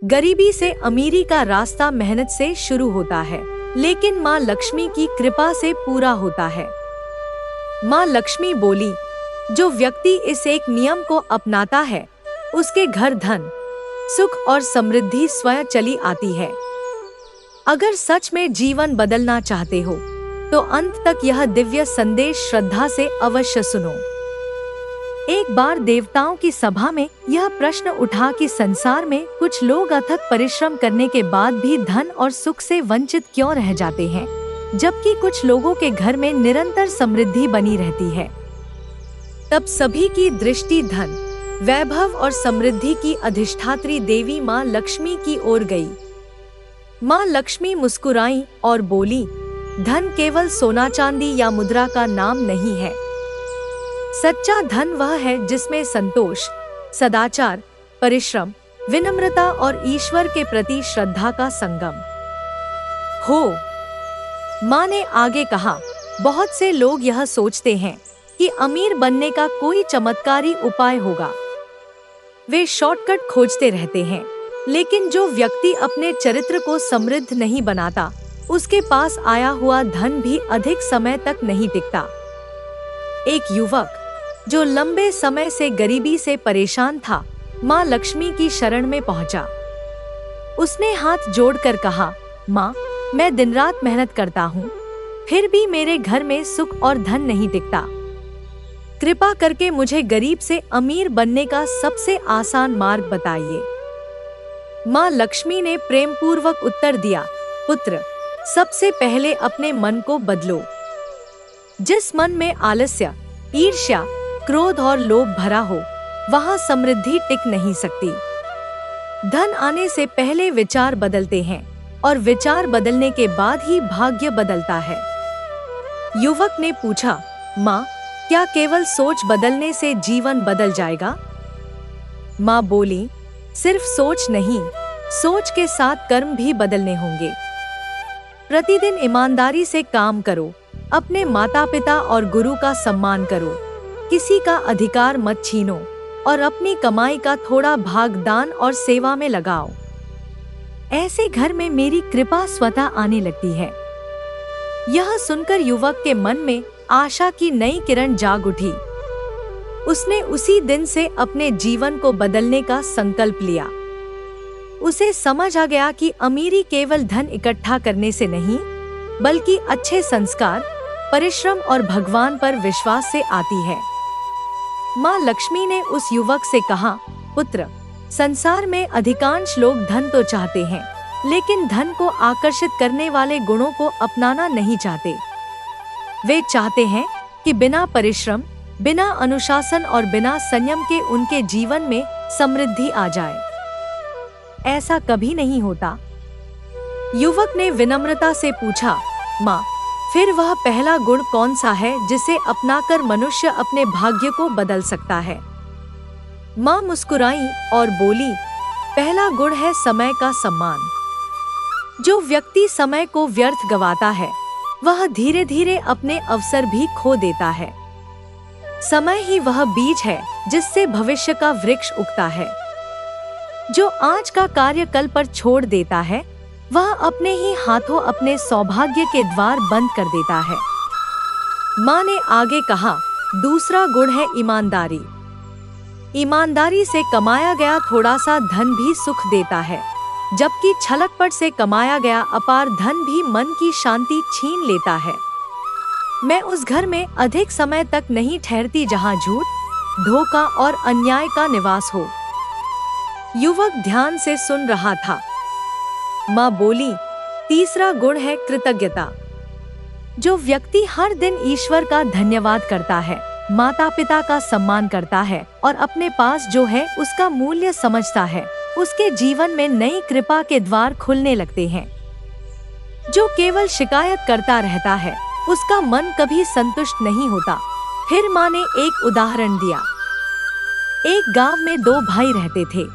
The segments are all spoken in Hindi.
गरीबी से अमीरी का रास्ता मेहनत से शुरू होता है, लेकिन माँ लक्ष्मी की कृपा से पूरा होता है। माँ लक्ष्मी बोली, जो व्यक्ति इस एक नियम को अपनाता है, उसके घर धन, सुख और समृद्धि स्वयं चली आती है। अगर सच में जीवन बदलना चाहते हो, तो अंत तक यह दिव्य संदेश श्रद्धा से अवश्य सुनो। एक बार देवताओं की सभा में यह प्रश्न उठा कि संसार में कुछ लोग अथक परिश्रम करने के बाद भी धन और सुख से वंचित क्यों रह जाते हैं, जबकि कुछ लोगों के घर में निरंतर समृद्धि बनी रहती है। तब सभी की दृष्टि धन, वैभव और समृद्धि की अधिष्ठात्री देवी माँ लक्ष्मी की ओर गई। माँ लक्ष्मी मुस्कुराई और बोली, धन केवल सोना चांदी या मुद्रा का नाम नहीं है। सच्चा धन वह है जिसमें संतोष, सदाचार, परिश्रम, विनम्रता और ईश्वर के प्रति श्रद्धा का संगम हो। माँ ने आगे कहा, बहुत से लोग यह सोचते हैं कि अमीर बनने का कोई चमत्कारी उपाय होगा। वे शॉर्टकट खोजते रहते हैं, लेकिन जो व्यक्ति अपने चरित्र को समृद्ध नहीं बनाता, उसके पास आया हुआ धन भी अधिक समय तक नहीं टिकता। एक युवक जो लंबे समय से गरीबी से परेशान था, माँ लक्ष्मी की शरण में पहुंचा। उसने हाथ जोड़कर कहा, माँ, मैं दिन रात मेहनत करता हूँ, फिर भी मेरे घर में सुख और धन नहीं टिकता। कृपा करके मुझे गरीब से अमीर बनने का सबसे आसान मार्ग बताइए। माँ लक्ष्मी ने प्रेम पूर्वक उत्तर दिया, पुत्र, सबसे पहले अपने मन को बदलो। जिस मन में आलस्य, ईर्ष्या, क्रोध और लोभ भरा हो, वहां समृद्धि टिक नहीं सकती। धन आने से पहले विचार बदलते हैं और विचार बदलने के बाद ही भाग्य बदलता है। युवक ने पूछा, माँ, क्या केवल सोच बदलने से जीवन बदल जाएगा? माँ बोली, सिर्फ सोच नहीं, सोच के साथ कर्म भी बदलने होंगे। प्रतिदिन ईमानदारी से काम करो, अपने माता पिता और गुरु का सम्मान करो, किसी का अधिकार मत छीनो और अपनी कमाई का थोड़ा भाग दान और सेवा में लगाओ। ऐसे घर में मेरी कृपा स्वतः आने लगती है। यह सुनकर युवक के मन में आशा की नई किरण जाग उठी। उसने उसी दिन से अपने जीवन को बदलने का संकल्प लिया। उसे समझ आ गया कि अमीरी केवल धन इकट्ठा करने से नहीं, बल्कि अच्छे संस्कार, परिश्रम और भगवान पर विश्वास से आती है। माँ लक्ष्मी ने उस युवक से कहा, पुत्र, संसार में अधिकांश लोग धन तो चाहते हैं, लेकिन धन को आकर्षित करने वाले गुणों को अपनाना नहीं चाहते। वे चाहते हैं कि बिना परिश्रम, बिना अनुशासन और बिना संयम के उनके जीवन में समृद्धि आ जाए। ऐसा कभी नहीं होता। युवक ने विनम्रता से पूछा, माँ, फिर वह पहला गुण कौन सा है जिसे अपनाकर मनुष्य अपने भाग्य को बदल सकता है? माँ मुस्कुराई और बोली, पहला गुण है समय का सम्मान। जो व्यक्ति समय को व्यर्थ गवाता है, वह धीरे धीरे अपने अवसर भी खो देता है। समय ही वह बीज है जिससे भविष्य का वृक्ष उगता है। जो आज का कार्य कल पर छोड़ देता है, वह अपने ही हाथों अपने सौभाग्य के द्वार बंद कर देता है। माँ ने आगे कहा, दूसरा गुण है ईमानदारी। ईमानदारी से कमाया गया थोड़ा सा धन भी सुख देता है, जबकि छलकपट से कमाया गया अपार धन भी मन की शांति छीन लेता है। मैं उस घर में अधिक समय तक नहीं ठहरती जहाँ झूठ, धोखा और अन्याय का निवास हो। युवक ध्यान से सुन रहा था। माँ बोली, तीसरा गुण है कृतज्ञता। जो व्यक्ति हर दिन ईश्वर का धन्यवाद करता है, माता पिता का सम्मान करता है और अपने पास जो है उसका मूल्य समझता है, उसके जीवन में नई कृपा के द्वार खुलने लगते हैं। जो केवल शिकायत करता रहता है, उसका मन कभी संतुष्ट नहीं होता। फिर माँ ने एक उदाहरण दिया। एक गांव में दो भाई रहते थे।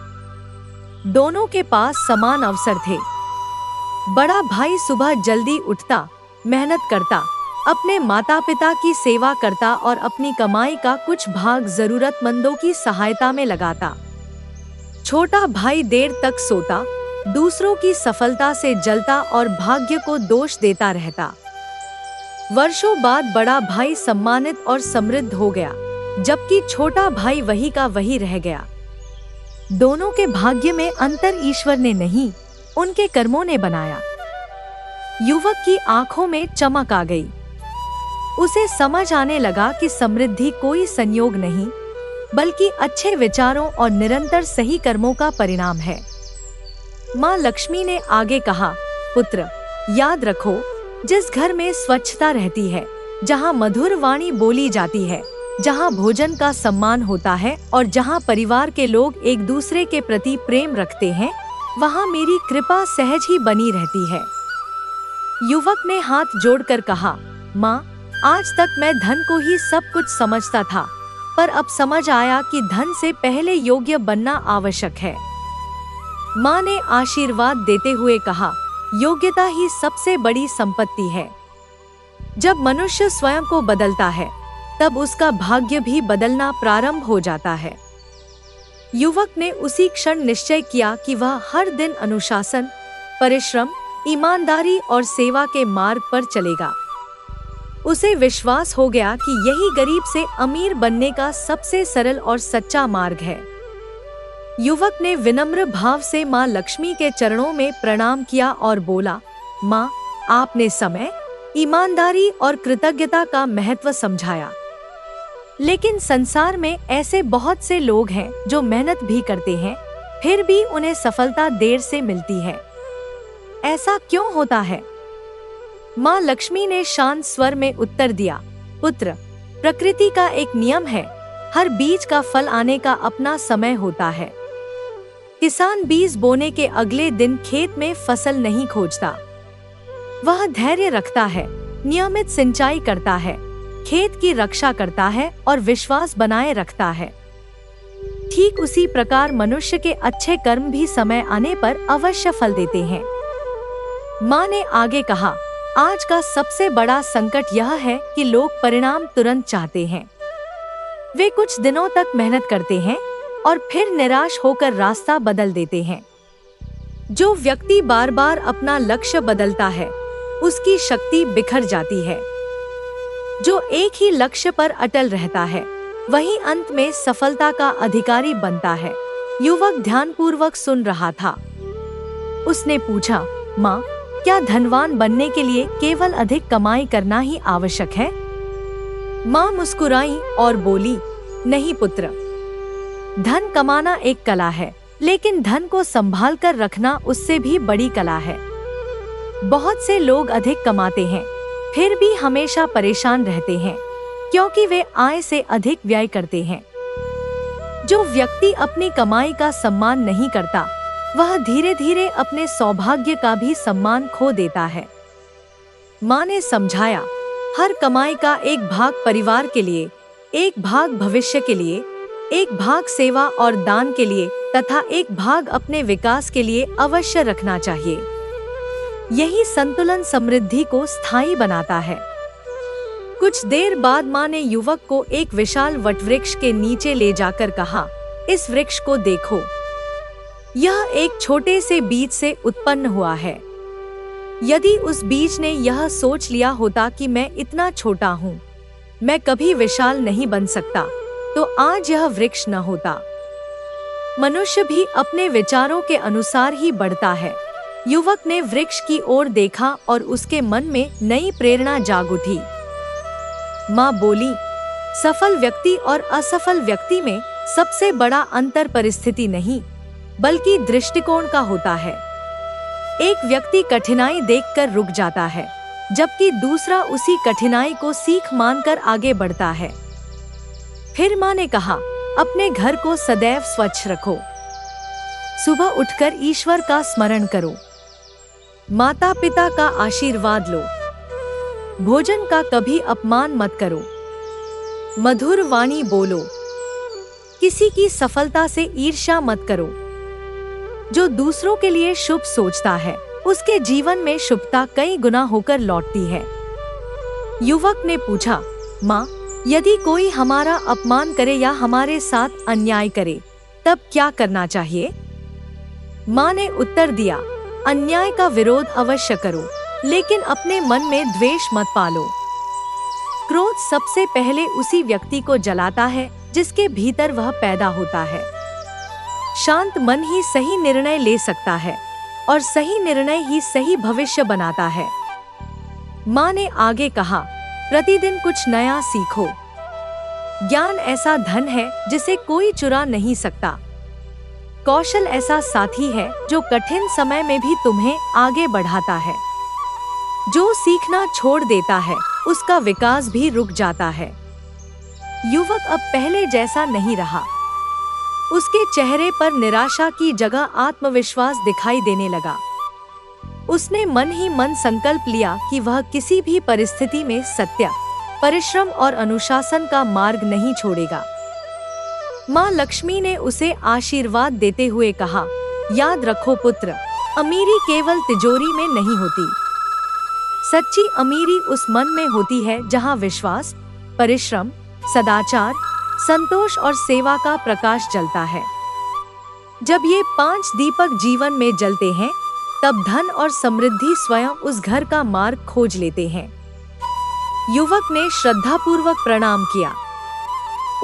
दोनों के पास समान अवसर थे। बड़ा भाई सुबह जल्दी उठता, मेहनत करता, अपने माता पिता की सेवा करता और अपनी कमाई का कुछ भाग जरूरतमंदों की सहायता में लगाता। छोटा भाई देर तक सोता, दूसरों की सफलता से जलता और भाग्य को दोष देता रहता। वर्षों बाद बड़ा भाई सम्मानित और समृद्ध हो गया, जबकि छोटा भाई वही का वही रह गया। दोनों के भाग्य में अंतर ईश्वर ने नहीं, उनके कर्मों ने बनाया। युवक की आंखों में चमक आ गई। उसे समझ आने लगा कि समृद्धि कोई संयोग नहीं, बल्कि अच्छे विचारों और निरंतर सही कर्मों का परिणाम है। माँ लक्ष्मी ने आगे कहा, पुत्र, याद रखो, जिस घर में स्वच्छता रहती है, जहाँ मधुर वाणी बोली जाती है, जहाँ भोजन का सम्मान होता है और जहाँ परिवार के लोग एक दूसरे के प्रति प्रेम रखते हैं, वहाँ मेरी कृपा सहज ही बनी रहती है। युवक ने हाथ जोड़कर कहा, माँ, आज तक मैं धन को ही सब कुछ समझता था, पर अब समझ आया कि धन से पहले योग्य बनना आवश्यक है। माँ ने आशीर्वाद देते हुए कहा, योग्यता ही सबसे बड़ी संपत्ति है। जब मनुष्य स्वयं को बदलता है, तब उसका भाग्य भी बदलना प्रारंभ हो जाता है। युवक ने उसी क्षण निश्चय किया कि वह हर दिन अनुशासन, परिश्रम, ईमानदारी और सेवा के मार्ग पर चलेगा। उसे विश्वास हो गया कि यही गरीब से अमीर बनने का सबसे सरल और सच्चा मार्ग है। युवक ने विनम्र भाव से माँ लक्ष्मी के चरणों में प्रणाम किया और बोला, माँ, आपने समय, ईमानदारी और कृतज्ञता का महत्व समझाया। लेकिन संसार में ऐसे बहुत से लोग हैं जो मेहनत भी करते हैं, फिर भी उन्हें सफलता देर से मिलती है। ऐसा क्यों होता है? माँ लक्ष्मी ने शांत स्वर में उत्तर दिया, पुत्र, प्रकृति का एक नियम है, हर बीज का फल आने का अपना समय होता है। किसान बीज बोने के अगले दिन खेत में फसल नहीं खोजता। वह धैर्य रखता है, नियमित सिंचाई करता है, खेत की रक्षा करता है और विश्वास बनाए रखता है। ठीक उसी प्रकार मनुष्य के अच्छे कर्म भी समय आने पर अवश्य फल देते हैं। माँ ने आगे कहा, आज का सबसे बड़ा संकट यह है कि लोग परिणाम तुरंत चाहते हैं। वे कुछ दिनों तक मेहनत करते हैं और फिर निराश होकर रास्ता बदल देते हैं। जो व्यक्ति बार बार अपना लक्ष्य बदलता है, उसकी शक्ति बिखर जाती है। जो एक ही लक्ष्य पर अटल रहता है, वही अंत में सफलता का अधिकारी बनता है। युवक ध्यानपूर्वक सुन रहा था। उसने पूछा, माँ, क्या धनवान बनने के लिए केवल अधिक कमाई करना ही आवश्यक है? माँ मुस्कुराई और बोली, नहीं पुत्र, धन कमाना एक कला है, लेकिन धन को संभाल कर रखना उससे भी बड़ी कला है। बहुत से लोग अधिक कमाते हैं, फिर भी हमेशा परेशान रहते हैं, क्योंकि वे आय से अधिक व्यय करते हैं। जो व्यक्ति अपनी कमाई का सम्मान नहीं करता, वह धीरे धीरे अपने सौभाग्य का भी सम्मान खो देता है। माँ ने समझाया, हर कमाई का एक भाग परिवार के लिए, एक भाग भविष्य के लिए, एक भाग सेवा और दान के लिए तथा एक भाग अपने विकास के लिए अवश्य रखना चाहिए। यही संतुलन समृद्धि को स्थायी बनाता है। कुछ देर बाद माँ ने युवक को एक विशाल वटवृक्ष के नीचे ले जाकर कहा, इस वृक्ष को देखो, यह एक छोटे से बीज से उत्पन्न हुआ है। यदि उस बीज ने यह सोच लिया होता कि मैं इतना छोटा हूँ, मैं कभी विशाल नहीं बन सकता, तो आज यह वृक्ष न होता। मनुष्य भी अपने विचारों के अनुसार ही बढ़ता है। युवक ने वृक्ष की ओर देखा और उसके मन में नई प्रेरणा जाग उठी। माँ बोली, सफल व्यक्ति और असफल व्यक्ति में सबसे बड़ा अंतर परिस्थिति नहीं, बल्कि दृष्टिकोण का होता है। एक व्यक्ति कठिनाई देखकर रुक जाता है, जबकि दूसरा उसी कठिनाई को सीख मानकर आगे बढ़ता है। फिर माँ ने कहा, अपने घर को सदैव स्वच्छ रखो, सुबह उठकर ईश्वर का स्मरण करो, माता पिता का आशीर्वाद लो, भोजन का कभी अपमान मत करो, मधुर वाणी बोलो, किसी की सफलता से ईर्ष्या मत करो। जो दूसरों के लिए शुभ सोचता है, उसके जीवन में शुभता कई गुना होकर लौटती है। युवक ने पूछा, माँ, यदि कोई हमारा अपमान करे या हमारे साथ अन्याय करे, तब क्या करना चाहिए? माँ ने उत्तर दिया, अन्याय का विरोध अवश्य करो, लेकिन अपने मन में द्वेष मत पालो। क्रोध सबसे पहले उसी व्यक्ति को जलाता है जिसके भीतर वह पैदा होता है। शांत मन ही सही निर्णय ले सकता है और सही निर्णय ही सही भविष्य बनाता है। माँ ने आगे कहा, प्रतिदिन कुछ नया सीखो। ज्ञान ऐसा धन है जिसे कोई चुरा नहीं सकता। कौशल ऐसा साथी है जो कठिन समय में भी तुम्हें आगे बढ़ाता है। जो सीखना छोड़ देता है उसका विकास भी रुक जाता है। युवक अब पहले जैसा नहीं रहा। उसके चेहरे पर निराशा की जगह आत्मविश्वास दिखाई देने लगा। उसने मन ही मन संकल्प लिया कि वह किसी भी परिस्थिति में सत्य, परिश्रम और अनुशासन का मार्ग नहीं छोड़ेगा। माँ लक्ष्मी ने उसे आशीर्वाद देते हुए कहा, याद रखो पुत्र, अमीरी केवल तिजोरी में नहीं होती। सच्ची अमीरी उस मन में होती है जहाँ विश्वास, परिश्रम, सदाचार, संतोष और सेवा का प्रकाश जलता है। जब ये 5 दीपक जीवन में जलते हैं, तब धन और समृद्धि स्वयं उस घर का मार्ग खोज लेते हैं। युवक ने श्रद्धापूर्वक प्रणाम किया।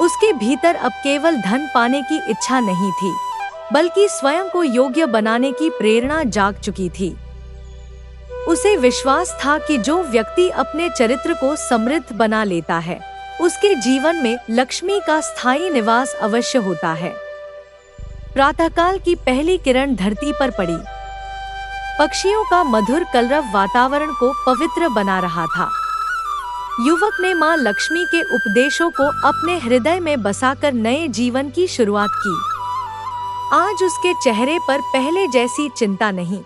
उसके भीतर अब केवल धन पाने की इच्छा नहीं थी, बल्कि स्वयं को योग्य बनाने की प्रेरणा जाग चुकी थी। उसे विश्वास था कि जो व्यक्ति अपने चरित्र को समृद्ध बना लेता है, उसके जीवन में लक्ष्मी का स्थायी निवास अवश्य होता है। प्रातःकाल की पहली किरण धरती पर पड़ी। पक्षियों का मधुर कलरव वातावरण को पवित्र बना रहा था। युवक ने माँ लक्ष्मी के उपदेशों को अपने हृदय में बसाकर नए जीवन की शुरुआत की। आज उसके चेहरे पर पहले जैसी चिंता नहीं,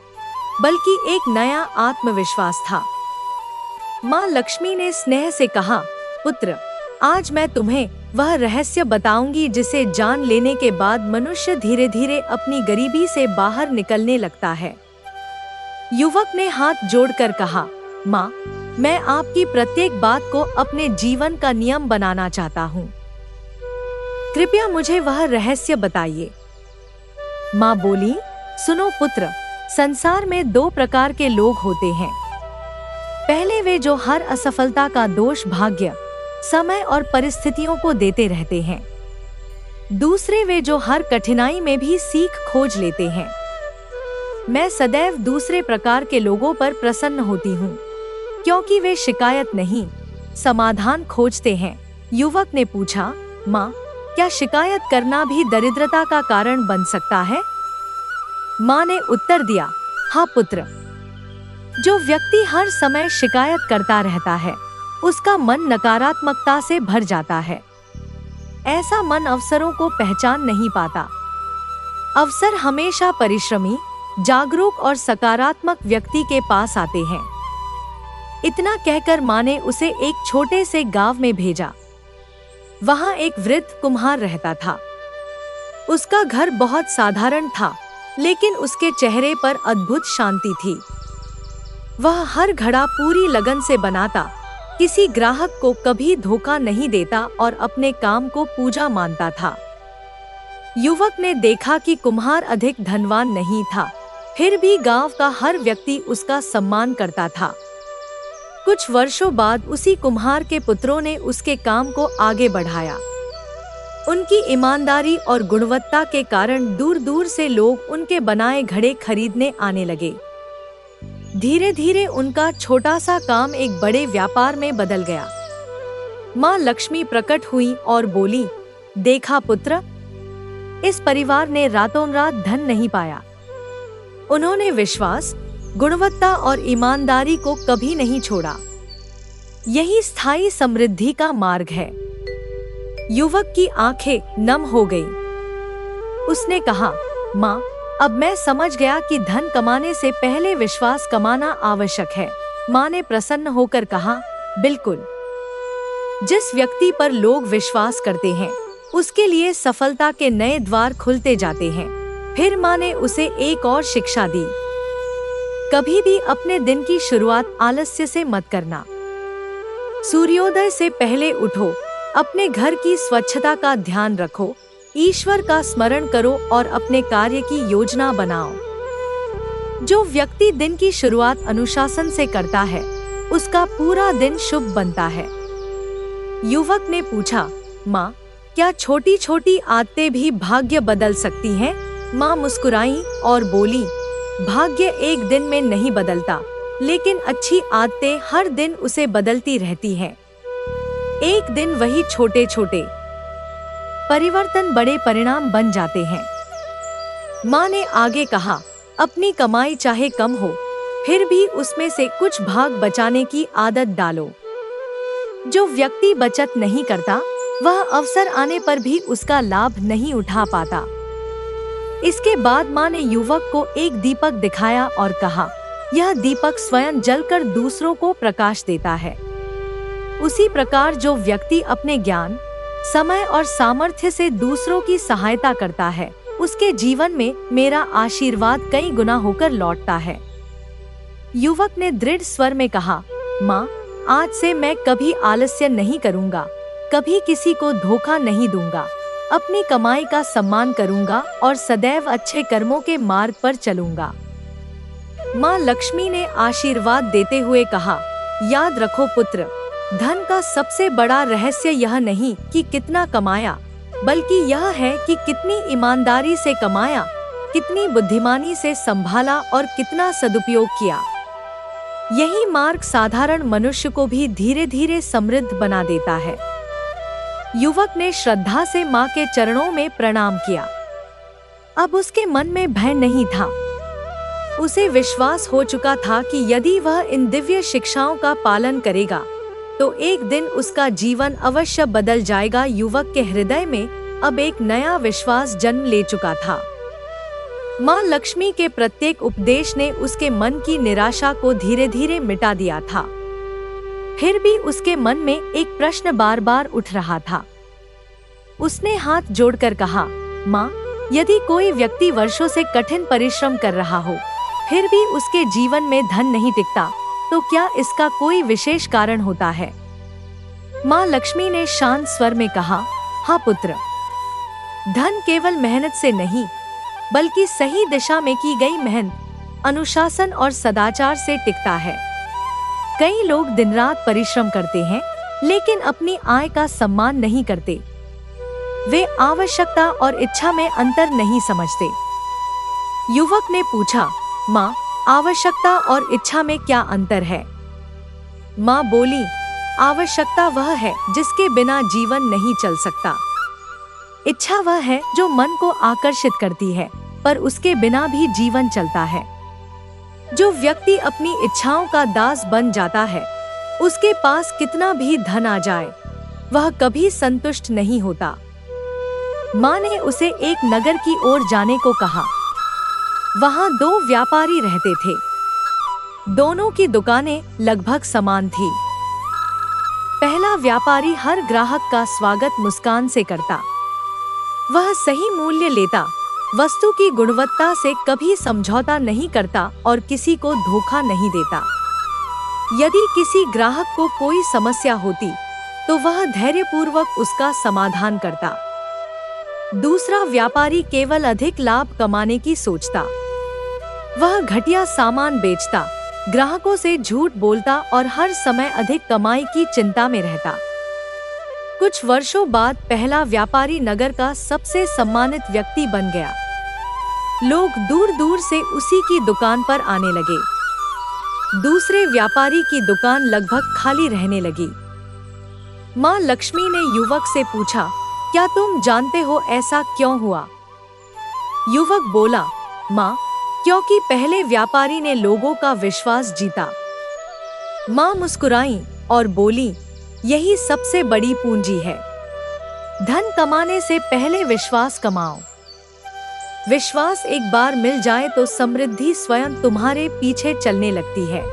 बल्कि एक नया आत्मविश्वास था। माँ लक्ष्मी ने स्नेह से कहा, पुत्र, आज मैं तुम्हें वह रहस्य बताऊंगी जिसे जान लेने के बाद मनुष्य धीरे धीरे अपनी गरीबी से बाहर निकलने लगता है। युवक ने हाथ जोड़कर कहा, माँ, मैं आपकी प्रत्येक बात को अपने जीवन का नियम बनाना चाहता हूँ। कृपया मुझे वह रहस्य बताइए। माँ बोली, सुनो पुत्र, संसार में 2 प्रकार के लोग होते हैं। पहले वे जो हर असफलता का दोष भाग्य, समय और परिस्थितियों को देते रहते हैं। दूसरे वे जो हर कठिनाई में भी सीख खोज लेते हैं। मैं सदैव दूसरे प्रकार के लोगों पर प्रसन्न होती हूँ, क्योंकि वे शिकायत नहीं, समाधान खोजते हैं। युवक ने पूछा, माँ, क्या शिकायत करना भी दरिद्रता का कारण बन सकता है? माँ ने उत्तर दिया, हाँ पुत्र, जो व्यक्ति हर समय शिकायत करता रहता है, उसका मन नकारात्मकता से भर जाता है। ऐसा मन अवसरों को पहचान नहीं पाता। अवसर हमेशा परिश्रमी, जागरूक और सकारात्मक व्यक्ति के पास आते हैं। इतना कहकर माँ ने उसे एक छोटे से गांव में भेजा। वहाँ एक वृद्ध कुम्हार रहता था। उसका घर बहुत साधारण था, लेकिन उसके चेहरे पर अद्भुत शांति थी। वह हर घड़ा पूरी लगन से बनाता, किसी ग्राहक को कभी धोखा नहीं देता और अपने काम को पूजा मानता था। युवक ने देखा कि कुम्हार अधिक धनवान नहीं था, फिर भी गांव का हर व्यक्ति उसका सम्मान करता था। कुछ वर्षों बाद उसी कुम्हार के पुत्रों ने उसके काम को आगे बढ़ाया। उनकी ईमानदारी और गुणवत्ता के कारण दूर दूर से लोग उनके बनाए घड़े खरीदने आने लगे। धीरे धीरे उनका छोटा सा काम एक बड़े व्यापार में बदल गया। माँ लक्ष्मी प्रकट हुई और बोली, देखा पुत्र, इस परिवार ने रातों रात धन नहीं पाया। उन्होंने विश्वास, गुणवत्ता और ईमानदारी को कभी नहीं छोड़ा। यही स्थायी समृद्धि का मार्ग है। युवक की आंखें नम हो गईं। उसने कहा, माँ, अब मैं समझ गया कि धन कमाने से पहले विश्वास कमाना आवश्यक है। माँ ने प्रसन्न होकर कहा, बिल्कुल। जिस व्यक्ति पर लोग विश्वास करते हैं, उसके लिए सफलता के नए द्वार खुलते जाते हैं। फिर माँ ने उसे एक और शिक्षा दी, कभी भी अपने दिन की शुरुआत आलस्य से मत करना। सूर्योदय से पहले उठो, अपने घर की स्वच्छता का ध्यान रखो, ईश्वर का स्मरण करो और अपने कार्य की योजना बनाओ। जो व्यक्ति दिन की शुरुआत अनुशासन से करता है, उसका पूरा दिन शुभ बनता है। युवक ने पूछा, माँ, क्या छोटी छोटी आदतें भी भाग्य बदल सकती हैं? माँ मुस्कुराई और बोली, भाग्य एक दिन में नहीं बदलता, लेकिन अच्छी आदतें हर दिन उसे बदलती रहती हैं। एक दिन वही छोटे छोटे परिवर्तन बड़े परिणाम बन जाते हैं। माँ ने आगे कहा, अपनी कमाई चाहे कम हो, फिर भी उसमें से कुछ भाग बचाने की आदत डालो। जो व्यक्ति बचत नहीं करता, वह अवसर आने पर भी उसका लाभ नहीं उठा पाता। इसके बाद माँ ने युवक को एक दीपक दिखाया और कहा, यह दीपक स्वयं जलकर दूसरों को प्रकाश देता है। उसी प्रकार जो व्यक्ति अपने ज्ञान, समय और सामर्थ्य से दूसरों की सहायता करता है, उसके जीवन में मेरा आशीर्वाद कई गुना होकर लौटता है। युवक ने दृढ़ स्वर में कहा, माँ, आज से मैं कभी आलस्य नहीं करूँगा, कभी किसी को धोखा नहीं दूंगा, अपनी कमाई का सम्मान करूंगा और सदैव अच्छे कर्मों के मार्ग पर चलूंगा। माँ लक्ष्मी ने आशीर्वाद देते हुए कहा, याद रखो पुत्र, धन का सबसे बड़ा रहस्य यह नहीं कि कितना कमाया, बल्कि यह है कि कितनी ईमानदारी से कमाया, कितनी बुद्धिमानी से संभाला और कितना सदुपयोग किया। यही मार्ग साधारण मनुष्य को भी धीरे धीरे समृद्ध बना देता है। युवक ने श्रद्धा से माँ के चरणों में प्रणाम किया। अब उसके मन में भय नहीं था। उसे विश्वास हो चुका था कि यदि वह इन दिव्य शिक्षाओं का पालन करेगा, तो एक दिन उसका जीवन अवश्य बदल जाएगा। युवक के हृदय में अब एक नया विश्वास जन्म ले चुका था। माँ लक्ष्मी के प्रत्येक उपदेश ने उसके मन की निराशा को धीरे धीरे मिटा दिया था। फिर भी उसके मन में एक प्रश्न बार बार उठ रहा था। उसने हाथ जोड़कर कहा, माँ, यदि कोई व्यक्ति वर्षों से कठिन परिश्रम कर रहा हो, फिर भी उसके जीवन में धन नहीं टिकता, तो क्या इसका कोई विशेष कारण होता है? माँ लक्ष्मी ने शांत स्वर में कहा, हाँ पुत्र, धन केवल मेहनत से नहीं, बल्कि सही दिशा में की गई मेहनत, अनुशासन और सदाचार से टिकता है। कई लोग दिन रात परिश्रम करते हैं, लेकिन अपनी आय का सम्मान नहीं करते। वे आवश्यकता और इच्छा में अंतर नहीं समझते। युवक ने पूछा, माँ, आवश्यकता और इच्छा में क्या अंतर है? माँ बोली, आवश्यकता वह है जिसके बिना जीवन नहीं चल सकता। इच्छा वह है जो मन को आकर्षित करती है, पर उसके बिना भी जीवन चलता है। जो व्यक्ति अपनी इच्छाओं का दास बन जाता है, उसके पास कितना भी धन आ जाए, वह कभी संतुष्ट नहीं होता। माँ ने उसे एक नगर की ओर जाने को कहा। वहाँ दो व्यापारी रहते थे। दोनों की दुकानें लगभग समान थी। पहला व्यापारी हर ग्राहक का स्वागत मुस्कान से करता। वह सही मूल्य लेता, वस्तु की गुणवत्ता से कभी समझौता नहीं करता और किसी को धोखा नहीं देता। यदि किसी ग्राहक को कोई समस्या होती, तो वह धैर्यपूर्वक उसका समाधान करता। दूसरा व्यापारी केवल अधिक लाभ कमाने की सोचता। वह घटिया सामान बेचता, ग्राहकों से झूठ बोलता और हर समय अधिक कमाई की चिंता में रहता। कुछ वर्षों बाद पहला व्यापारी नगर का सबसे सम्मानित व्यक्ति बन गया। लोग दूर दूर से उसी की दुकान पर आने लगे। दूसरे व्यापारी की दुकान लगभग खाली रहने लगी। माँ लक्ष्मी ने युवक से पूछा, क्या तुम जानते हो ऐसा क्यों हुआ? युवक बोला, माँ, क्योंकि पहले व्यापारी ने लोगों का विश्वास जीता। माँ मुस्कुराई और बोली, यही सबसे बड़ी पूंजी है। धन कमाने से पहले विश्वास कमाओ। विश्वास एक बार मिल जाए तो समृद्धि स्वयं तुम्हारे पीछे चलने लगती है।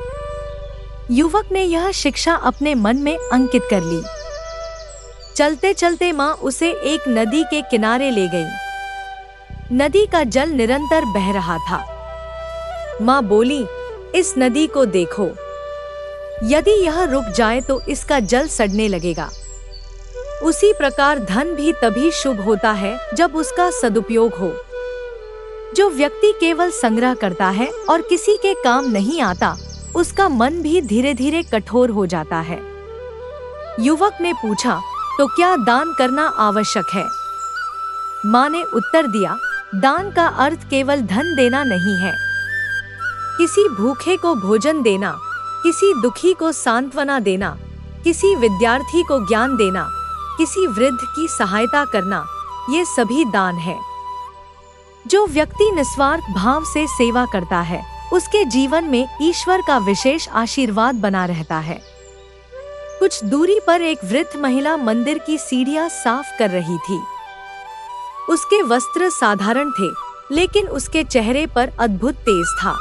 युवक ने यह शिक्षा अपने मन में अंकित कर ली। चलते चलते माँ उसे एक नदी के किनारे ले गई। नदी का जल निरंतर बह रहा था। माँ बोली, इस नदी को देखो, यदि यह रुक जाए तो इसका जल सड़ने लगेगा। उसी प्रकार धन भी तभी शुभ होता है जब उसका सदुपयोग हो। जो व्यक्ति केवल संग्रह करता है और किसी के काम नहीं आता, उसका मन भी धीरे धीरे कठोर हो जाता है। युवक ने पूछा, तो क्या दान करना आवश्यक है? माँ ने उत्तर दिया, दान का अर्थ केवल धन देना नहीं है। किसी भूखे को भोजन देना, किसी दुखी को सांत्वना देना, किसी विद्यार्थी को ज्ञान देना, किसी वृद्ध की सहायता करना, ये सभी दान है। जो व्यक्ति निस्वार्थ भाव से सेवा करता है, उसके जीवन में ईश्वर का विशेष आशीर्वाद बना रहता है। कुछ दूरी पर एक वृद्ध महिला मंदिर की सीढ़ियां साफ कर रही थी। उसके वस्त्र साधारण थे, लेकिन उसके चेहरे पर अद्भुत तेज था।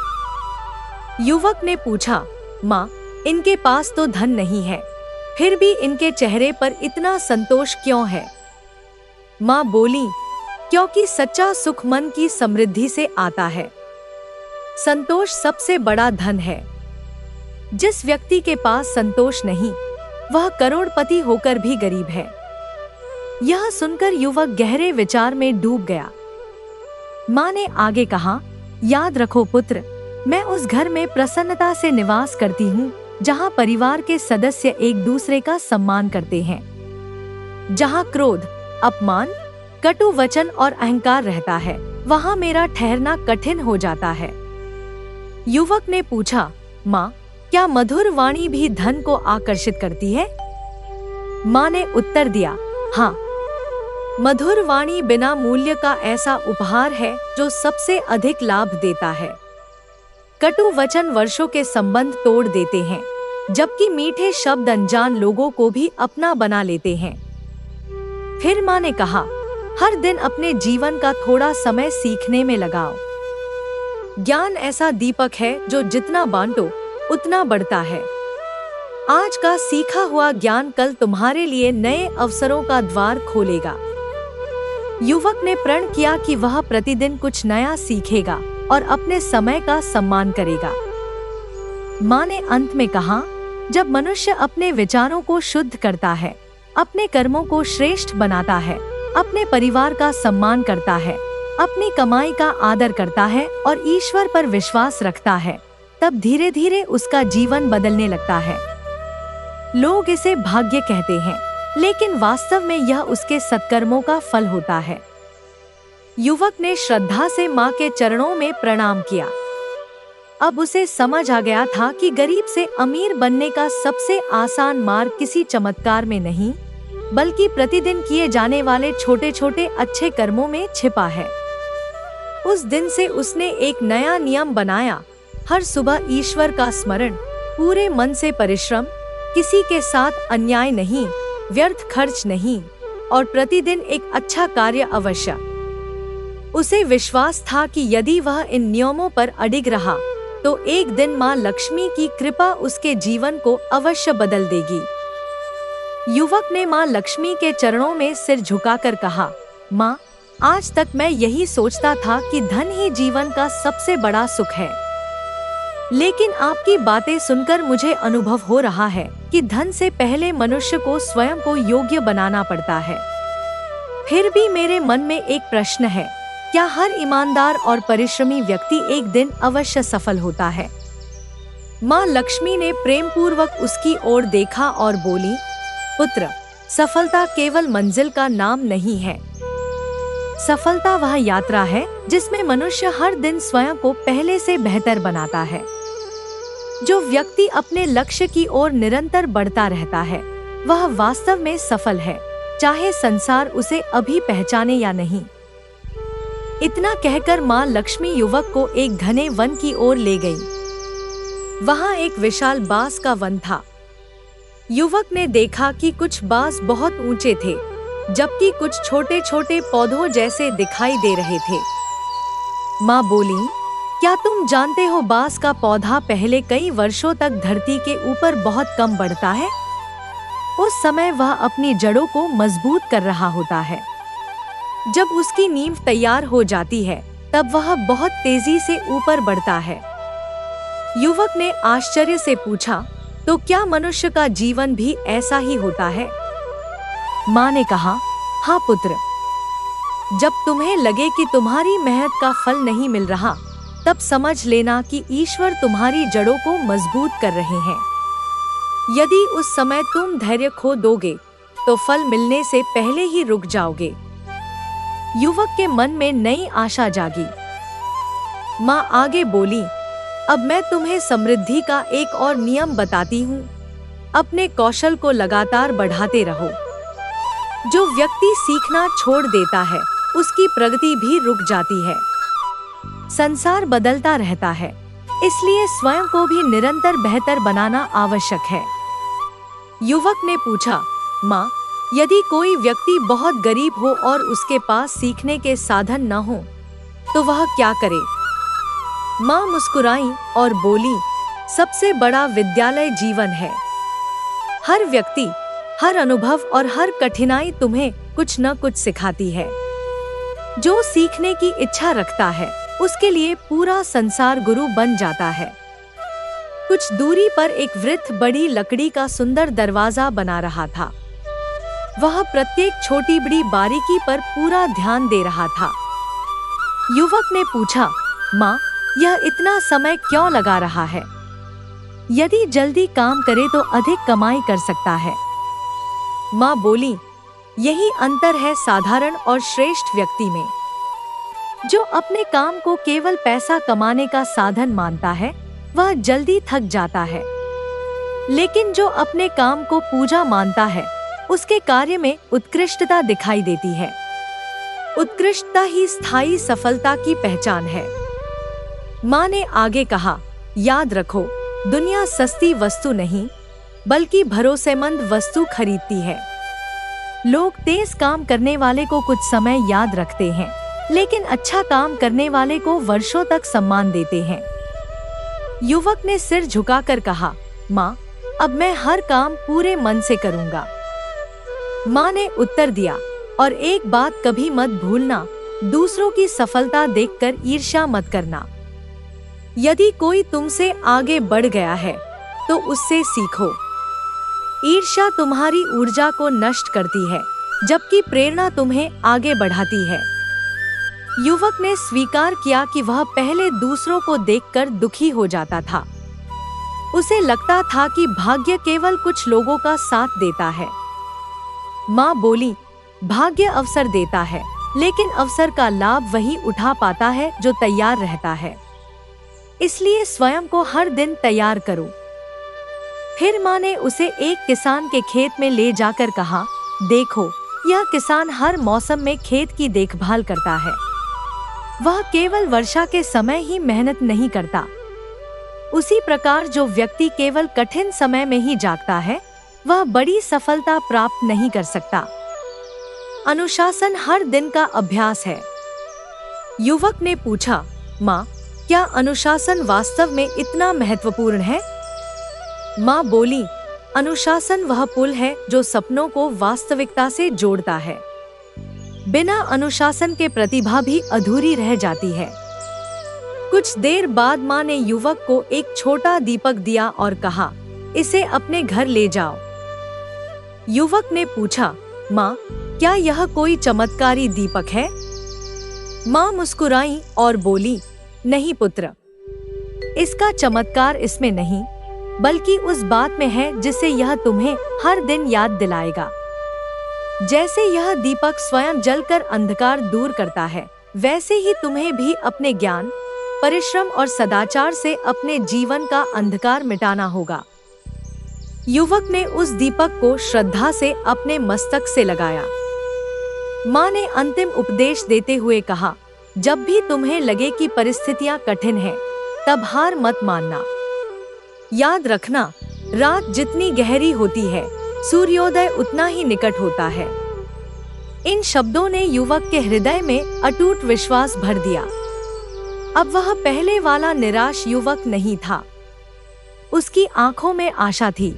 युवक ने पूछा, माँ, इनके पास तो धन नहीं है, फिर भी इनके चेहरे पर इतना संतोष क्यों है? माँ बोली, क्योंकि सच्चा सुख मन की समृद्धि से आता है। संतोष सबसे बड़ा धन है। जिस व्यक्ति के पास संतोष नहीं, वह करोड़पति होकर भी गरीब है। यह सुनकर युवक गहरे विचार में डूब गया। माँ ने आगे कहा, याद रखो पुत्र, मैं उस घर में प्रसन्नता से निवास करती हूँ जहाँ परिवार के सदस्य एक दूसरे का सम्मान करते हैं। जहाँ क्रोध, अपमान, कटु वचन और अहंकार रहता है, वहाँ मेरा ठहरना कठिन हो जाता है। युवक ने पूछा, माँ, क्या मधुर वाणी भी धन को आकर्षित करती है? माँ ने उत्तर दिया, हाँ, मधुर वाणी बिना मूल्य का ऐसा उपहार है जो सबसे अधिक लाभ देता है। कटु वचन वर्षों के संबंध तोड़ देते हैं, जबकि मीठे शब्द अनजान लोगों को भी अपना बना लेते हैं। फिर माँ ने कहा, हर दिन अपने जीवन का थोड़ा समय सीखने में लगाओ। ज्ञान ऐसा दीपक है जो जितना बांटो उतना बढ़ता है। आज का सीखा हुआ ज्ञान कल तुम्हारे लिए नए अवसरों का द्वार खोलेगा। युवक ने प्रण किया कि वह प्रतिदिन कुछ नया सीखेगा और अपने समय का सम्मान करेगा। माँ ने अंत में कहा, जब मनुष्य अपने विचारों को शुद्ध करता है, अपने कर्मों को श्रेष्ठ बनाता है, अपने परिवार का सम्मान करता है, अपनी कमाई का आदर करता है और ईश्वर पर विश्वास रखता है, तब धीरे धीरे उसका जीवन बदलने लगता है। लोग इसे भाग्य कहते हैं, लेकिन वास्तव में यह उसके सत्कर्मों का फल होता है। युवक ने श्रद्धा से माँ के चरणों में प्रणाम किया। अब उसे समझ आ गया था कि गरीब से अमीर बनने का सबसे आसान मार्ग किसी चमत्कार में नहीं, बल्कि प्रतिदिन किए जाने वाले छोटे छोटे अच्छे कर्मों में छिपा है। उस दिन से उसने एक नया नियम बनाया, हर सुबह ईश्वर का स्मरण, पूरे मन से परिश्रम, किसी के साथ अन्याय नहीं, व्यर्थ खर्च नहीं और प्रतिदिन एक अच्छा कार्य अवश्य। उसे विश्वास था कि यदि वह इन नियमों पर अडिग रहा तो एक दिन माँ लक्ष्मी की कृपा उसके जीवन को अवश्य बदल देगी। युवक ने माँ लक्ष्मी के चरणों में सिर झुकाकर कहा, माँ, आज तक मैं यही सोचता था कि धन ही जीवन का सबसे बड़ा सुख है, लेकिन आपकी बातें सुनकर मुझे अनुभव हो रहा है कि धन से पहले मनुष्य को स्वयं को योग्य बनाना पड़ता है। फिर भी मेरे मन में एक प्रश्न है, क्या हर ईमानदार और परिश्रमी व्यक्ति एक दिन अवश्य सफल होता है? माँ लक्ष्मी ने प्रेम पूर्वक उसकी ओर देखा और बोली, पुत्र, सफलता केवल मंजिल का नाम नहीं है। सफलता वह यात्रा है जिसमें मनुष्य हर दिन स्वयं को पहले से बेहतर बनाता है। जो व्यक्ति अपने लक्ष्य की ओर निरंतर बढ़ता रहता है, वह वास्तव में सफल है, चाहे संसार उसे अभी पहचाने या नहीं। इतना कहकर माँ लक्ष्मी युवक को एक घने वन की ओर ले गई। वहाँ एक विशाल बांस का वन था। युवक ने देखा कि कुछ बांस बहुत ऊंचे थे, जबकि कुछ छोटे छोटे पौधों जैसे दिखाई दे रहे थे। माँ बोली, क्या तुम जानते हो बांस का पौधा पहले कई वर्षों तक धरती के ऊपर बहुत कम बढ़ता है। उस समय वह अपनी जड़ों को मजबूत कर रहा होता है। जब उसकी नींव तैयार हो जाती है, तब वह बहुत तेजी से ऊपर बढ़ता है। युवक ने आश्चर्य से पूछा, तो क्या मनुष्य का जीवन भी ऐसा ही होता है? माँ ने कहा, हाँ पुत्र, जब तुम्हें लगे कि तुम्हारी मेहनत का फल नहीं मिल रहा, तब समझ लेना कि ईश्वर तुम्हारी जड़ों को मजबूत कर रहे हैं। यदि उस समय तुम धैर्य खो दोगे, तो फल मिलने से पहले ही रुक जाओगे। युवक के मन में नई आशा जागी। माँ आगे बोली, अब मैं तुम्हें समृद्धि का एक और नियम बताती हूँ। अपने कौशल को लगातार बढ़ाते रहो। जो व्यक्ति सीखना छोड़ देता है, उसकी प्रगति भी रुक जाती है। संसार बदलता रहता है, इसलिए स्वयं को भी निरंतर बेहतर बनाना आवश्यक है। युवक ने पूछा, माँ, यदि कोई व्यक्ति बहुत गरीब हो और उसके पास सीखने के साधन न हो, तो वह क्या करे? माँ मुस्कुराई और बोली, सबसे बड़ा विद्यालय जीवन है। हर व्यक्ति, हर अनुभव और हर कठिनाई तुम्हें कुछ न कुछ सिखाती है। जो सीखने की इच्छा रखता है, उसके लिए पूरा संसार गुरु बन जाता है। कुछ दूरी पर एक वृद्ध बड़ी लकड़ी का सुंदर दरवाजा बना रहा था। वह प्रत्येक छोटी बड़ी बारीकी पर पूरा ध्यान दे रहा था। युवक ने पूछा, माँ, यह इतना समय क्यों लगा रहा है? यदि जल्दी काम करे तो अधिक कमाई कर सकता है। माँ बोली, यही अंतर है साधारण और श्रेष्ठ व्यक्ति में। जो अपने काम को केवल पैसा कमाने का साधन मानता है, वह जल्दी थक जाता है। लेकिन जो अपने काम को पूजा मानता है, उसके कार्य में उत्कृष्टता दिखाई देती है। उत्कृष्टता ही स्थायी सफलता की पहचान है। माँ ने आगे कहा, याद रखो, दुनिया सस्ती वस्तु नहीं, बल्कि भरोसेमंद वस्तु खरीदती है। लोग तेज काम करने वाले को कुछ समय याद रखते हैं, लेकिन अच्छा काम करने वाले को वर्षों तक सम्मान देते हैं। युवक ने सिर झुकाकर कहा, माँ, अब मैं हर काम पूरे मन से करूँगा। माँ ने उत्तर दिया, और एक बात कभी मत भूलना, दूसरों की सफलता देखकर ईर्ष्या मत करना। यदि कोई तुमसे आगे बढ़ गया है, तो उससे सीखो। ईर्ष्या तुम्हारी ऊर्जा को नष्ट करती है, जबकि प्रेरणा तुम्हें आगे बढ़ाती है। युवक ने स्वीकार किया कि वह पहले दूसरों को देखकर दुखी हो जाता था। उसे लगता था कि भाग्य केवल कुछ लोगों का साथ देता है। माँ बोली, भाग्य अवसर देता है, लेकिन अवसर का लाभ वही उठा पाता है जो तैयार रहता है। इसलिए स्वयं को हर दिन तैयार करो। फिर माँ ने उसे एक किसान के खेत में ले जाकर कहा, देखो, यह किसान हर मौसम में खेत की देखभाल करता है। वह केवल वर्षा के समय ही मेहनत नहीं करता। उसी प्रकार जो व्यक्ति केवल कठिन समय में ही जागता है, वह बड़ी सफलता प्राप्त नहीं कर सकता। अनुशासन हर दिन का अभ्यास है। युवक ने पूछा, माँ, क्या अनुशासन वास्तव में इतना महत्वपूर्ण है? माँ बोली, अनुशासन वह पुल है जो सपनों को वास्तविकता से जोड़ता है। बिना अनुशासन के प्रतिभा भी अधूरी रह जाती है। कुछ देर बाद माँ ने युवक को एक छोटा दीपक दिया और कहा, इसे अपने घर ले जाओ। युवक ने पूछा, माँ, क्या यह कोई चमत्कारी दीपक है? माँ मुस्कुराई और बोली, नहीं पुत्र, इसका चमत्कार इसमें नहीं, बल्कि उस बात में है जिसे यह तुम्हें हर दिन याद दिलाएगा। जैसे यह दीपक स्वयं जलकर अंधकार दूर करता है, वैसे ही तुम्हें भी अपने ज्ञान, परिश्रम और सदाचार से अपने जीवन का अंधकार मिटाना होगा। युवक ने उस दीपक को श्रद्धा से अपने मस्तक से लगाया। माँ ने अंतिम उपदेश देते हुए कहा, जब भी तुम्हें लगे कि परिस्थितियां कठिन हैं, तब हार मत मानना। याद रखना, रात जितनी गहरी होती है, सूर्योदय उतना ही निकट होता है। इन शब्दों ने युवक के हृदय में अटूट विश्वास भर दिया। अब वह पहले वाला निराश युवक नहीं था। उसकी आंखों में आशा थी,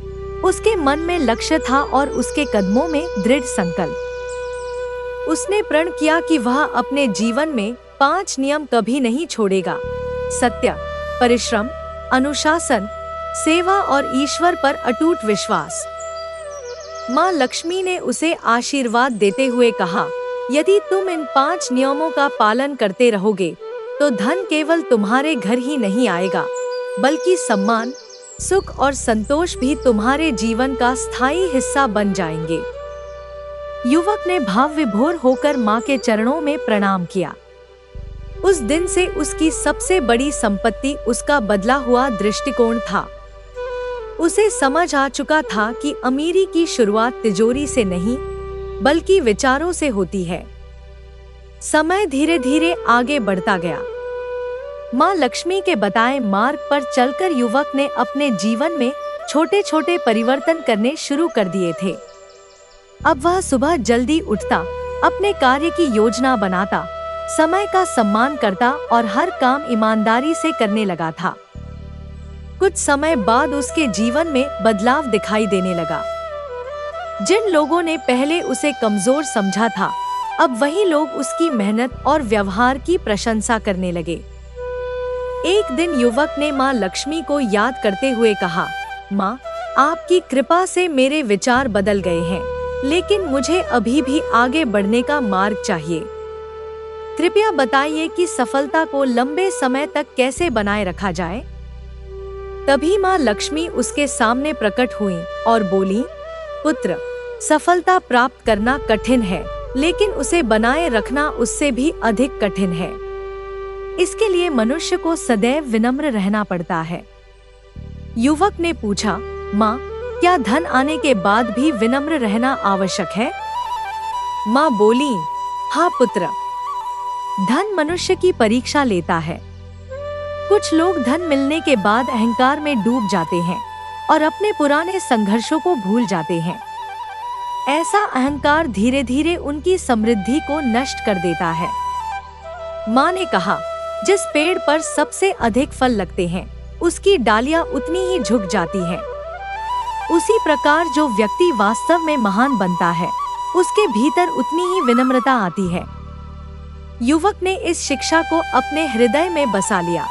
उसके मन में लक्ष्य था और उसके कदमों में दृढ़ संकल्प। उसने प्रण किया कि वह अपने जीवन में 5 नियम कभी नहीं छोड़ेगा: सत्य, परिश्रम, अनुशासन, सेवा और ईश्वर पर अटूट विश्वास। माँ लक्ष्मी ने उसे आशीर्वाद देते हुए कहा, यदि तुम इन 5 नियमों का पालन करते रहोगे तो धन केवल तुम्हारे घर ही नहीं आएगा, बल्कि सम्मान, सुख और संतोष भी तुम्हारे जीवन का स्थायी हिस्सा बन जाएंगे। युवक ने भाव विभोर होकर माँ के चरणों में प्रणाम किया। उस दिन से उसकी सबसे बड़ी संपत्ति उसका बदला हुआ दृष्टिकोण था। उसे समझ आ चुका था कि अमीरी की शुरुआत तिजोरी से नहीं, बल्कि विचारों से होती है। समय धीरे धीरे आगे बढ़ता गया। माँ लक्ष्मी के बताए मार्ग पर चलकर युवक ने अपने जीवन में छोटे छोटे परिवर्तन करने शुरू कर दिए थे। अब वह सुबह जल्दी उठता, अपने कार्य की योजना बनाता, समय का सम्मान करता और हर काम ईमानदारी से करने लगा था। कुछ समय बाद उसके जीवन में बदलाव दिखाई देने लगा। जिन लोगों ने पहले उसे कमजोर समझा था, अब वही लोग उसकी मेहनत और व्यवहार की प्रशंसा करने लगे। एक दिन युवक ने माँ लक्ष्मी को याद करते हुए कहा, माँ, आपकी कृपा से मेरे विचार बदल गए हैं, लेकिन मुझे अभी भी आगे बढ़ने का मार्ग चाहिए। कृपया बताइए कि सफलता को लंबे समय तक कैसे बनाए रखा जाए। तभी माँ लक्ष्मी उसके सामने प्रकट हुई और बोली, पुत्र, सफलता प्राप्त करना कठिन है, लेकिन उसे बनाए रखना उससे भी अधिक कठिन है। इसके लिए मनुष्य को सदैव विनम्र रहना पड़ता है। युवक ने पूछा, माँ, क्या धन आने के बाद भी विनम्र रहना आवश्यक है? माँ बोली, हाँ पुत्र, धन मनुष्य की परीक्षा लेता है। कुछ लोग धन मिलने के बाद अहंकार में डूब जाते हैं और अपने पुराने संघर्षों को भूल जाते हैं। ऐसा अहंकार धीरे धीरे उनकी समृद्धि को नष्ट कर देता है। माँ ने कहा, जिस पेड़ पर सबसे अधिक फल लगते हैं, उसकी डालियां उतनी ही झुक जाती हैं। उसी प्रकार जो व्यक्ति वास्तव में महान बनता है, उसके भीतर उतनी ही विनम्रता आती है। युवक ने इस शिक्षा को अपने हृदय में बसा लिया।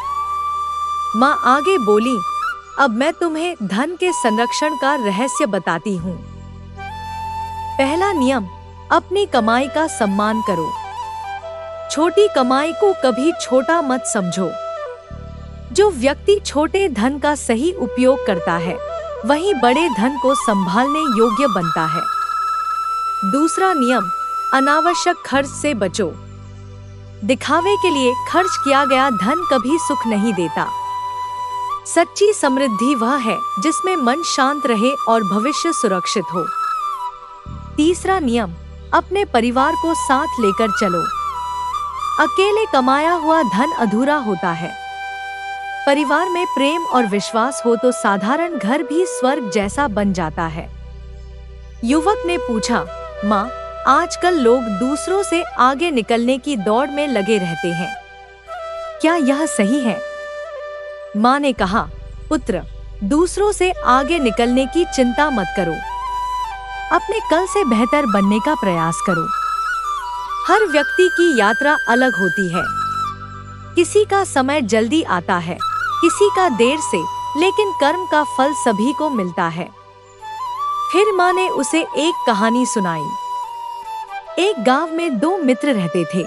माँ आगे बोली, अब मैं तुम्हें धन के संरक्षण का रहस्य बताती हूँ। पहला नियम, अपनी कमाई का सम्मान करो। छोटी कमाई को कभी छोटा मत समझो। जो व्यक्ति छोटे धन का सही उपयोग करता है, वही बड़े धन को संभालने योग्य बनता है। दूसरा नियम, अनावश्यक खर्च से बचो। दिखावे के लिए खर्च किया गया धन कभी सुख नहीं देता। सच्ची समृद्धि वह है जिसमें मन शांत रहे और भविष्य सुरक्षित हो। तीसरा नियम, अपने परिवार को साथ लेकर चलो। अकेले कमाया हुआ धन अधूरा होता है। परिवार में प्रेम और विश्वास हो तो साधारण घर भी स्वर्ग जैसा बन जाता है। युवक ने पूछा, माँ, आजकल लोग दूसरों से आगे निकलने की दौड़ में लगे रहते हैं, क्या यह सही है? माँ ने कहा, पुत्र, दूसरों से आगे निकलने की चिंता मत करो। अपने कल से बेहतर बनने का प्रयास करो। हर व्यक्ति की यात्रा अलग होती है। किसी का समय जल्दी आता है, किसी का देर से, लेकिन कर्म का फल सभी को मिलता है। फिर माँ ने उसे एक कहानी सुनाई। एक गांव में 2 मित्र रहते थे।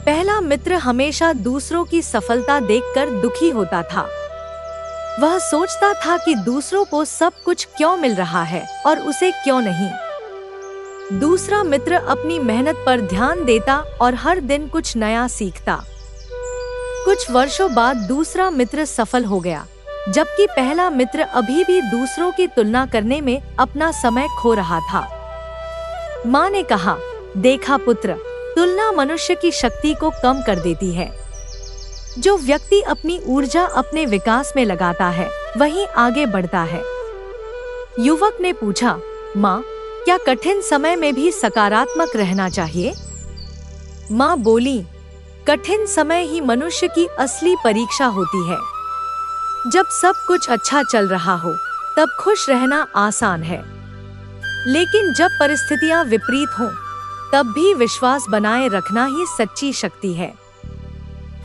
पहला मित्र हमेशा दूसरों की सफलता देखकर दुखी होता था। वह सोचता था कि दूसरों को सब कुछ क्यों मिल रहा है और उसे क्यों नहीं। दूसरा मित्र अपनी मेहनत पर ध्यान देता और हर दिन कुछ नया सीखता। कुछ वर्षों बाद दूसरा मित्र सफल हो गया, जबकि पहला मित्र अभी भी दूसरों की तुलना करने में अपना समय खो रहा था। माँ ने कहा, देखा पुत्र, तुलना मनुष्य की शक्ति को कम कर देती है। जो व्यक्ति अपनी ऊर्जा अपने विकास में लगाता है, वही आगे बढ़ता है। युवक ने पूछा, माँ, क्या कठिन समय में भी सकारात्मक रहना चाहिए? माँ बोली, कठिन समय ही मनुष्य की असली परीक्षा होती है। जब सब कुछ अच्छा चल रहा हो, तब खुश रहना आसान है, लेकिन जब परिस्थितियां विपरीत हों, तब भी विश्वास बनाए रखना ही सच्ची शक्ति है।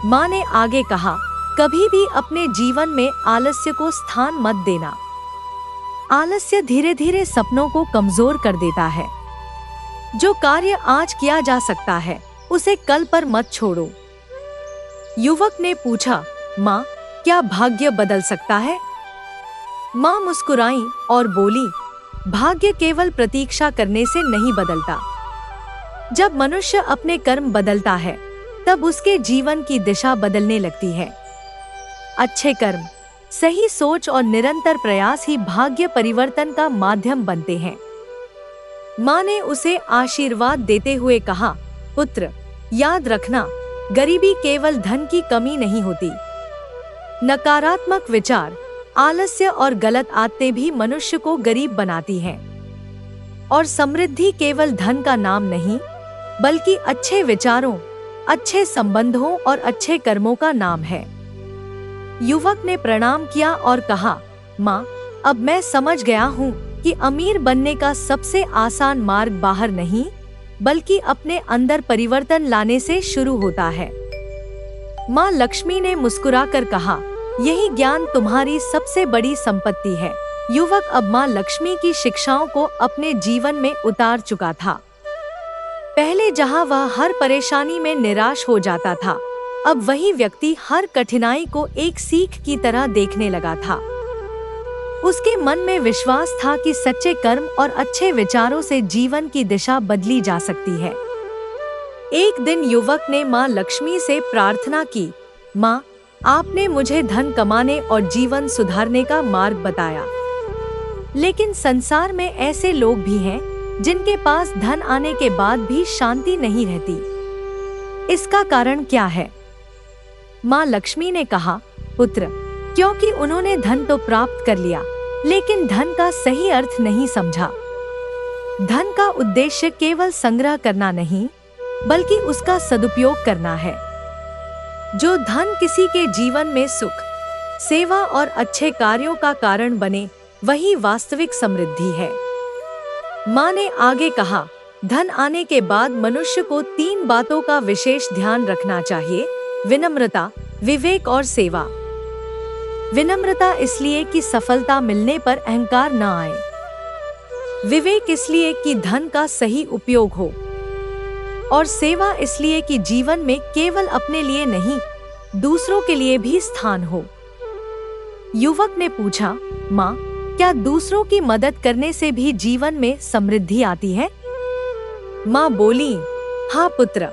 माँ ने आगे कहा, कभी भी अपने जीवन में आलस्य को स्थान मत देना। आलस्य धीरे धीरे सपनों को कमजोर कर देता है। जो कार्य आज किया जा सकता है उसे कल पर मत छोड़ो। युवक ने पूछा, माँ, क्या भाग्य बदल सकता है? माँ मुस्कुराई और बोली, भाग्य केवल प्रतीक्षा करने से नहीं बदलता। जब मनुष्य अपने कर्म बदलता है तब उसके जीवन की दिशा बदलने लगती है। अच्छे कर्म, सही सोच और निरंतर प्रयास ही भाग्य परिवर्तन का माध्यम बनते हैं। माँ ने उसे आशीर्वाद देते हुए कहा, पुत्र, याद रखना, गरीबी केवल धन की कमी नहीं होती। नकारात्मक विचार, आलस्य और गलत आदतें भी मनुष्य को गरीब बनाती हैं। और समृद्धि केवल धन का नाम नहीं, बल्कि अच्छे विचारों, अच्छे संबंधों और अच्छे कर्मों का नाम है। युवक ने प्रणाम किया और कहा, माँ, अब मैं समझ गया हूँ कि अमीर बनने का सबसे आसान मार्ग बाहर नहीं, बल्कि अपने अंदर परिवर्तन लाने से शुरू होता है। माँ लक्ष्मी ने मुस्कुराकर कहा, यही ज्ञान तुम्हारी सबसे बड़ी संपत्ति है। युवक अब माँ लक्ष्मी की शिक्षाओं को अपने जीवन में उतार चुका था। पहले जहाँ वह हर परेशानी में निराश हो जाता था, अब वही व्यक्ति हर कठिनाई को एक सीख की तरह देखने लगा था। उसके मन में विश्वास था कि सच्चे कर्म और अच्छे विचारों से जीवन की दिशा बदली जा सकती है। एक दिन युवक ने माँ लक्ष्मी से प्रार्थना की, माँ, आपने मुझे धन कमाने और जीवन सुधारने का मार्ग बताया, लेकिन संसार में ऐसे लोग भी हैं जिनके पास धन आने के बाद भी शांति नहीं रहती। इसका कारण क्या है? माँ लक्ष्मी ने कहा, पुत्र, क्योंकि उन्होंने धन तो प्राप्त कर लिया, लेकिन धन का सही अर्थ नहीं समझा। धन का उद्देश्य केवल संग्रह करना नहीं, बल्कि उसका सदुपयोग करना है। जो धन किसी के जीवन में सुख, सेवा और अच्छे कार्यों का कारण बने, वही वास्तविक समृद्धि है। माँ ने आगे कहा, धन आने के बाद मनुष्य को 3 बातों का विशेष ध्यान रखना चाहिए: विनम्रता, विवेक और सेवा। विनम्रता इसलिए कि सफलता मिलने पर अहंकार न आए। विवेक इसलिए कि धन का सही उपयोग हो। और सेवा इसलिए कि जीवन में केवल अपने लिए नहीं, दूसरों के लिए भी स्थान हो। युवक ने पूछा, माँ, क्या दूसरों की मदद करने से भी जीवन में समृद्धि आती है? माँ बोली, हाँ पुत्र।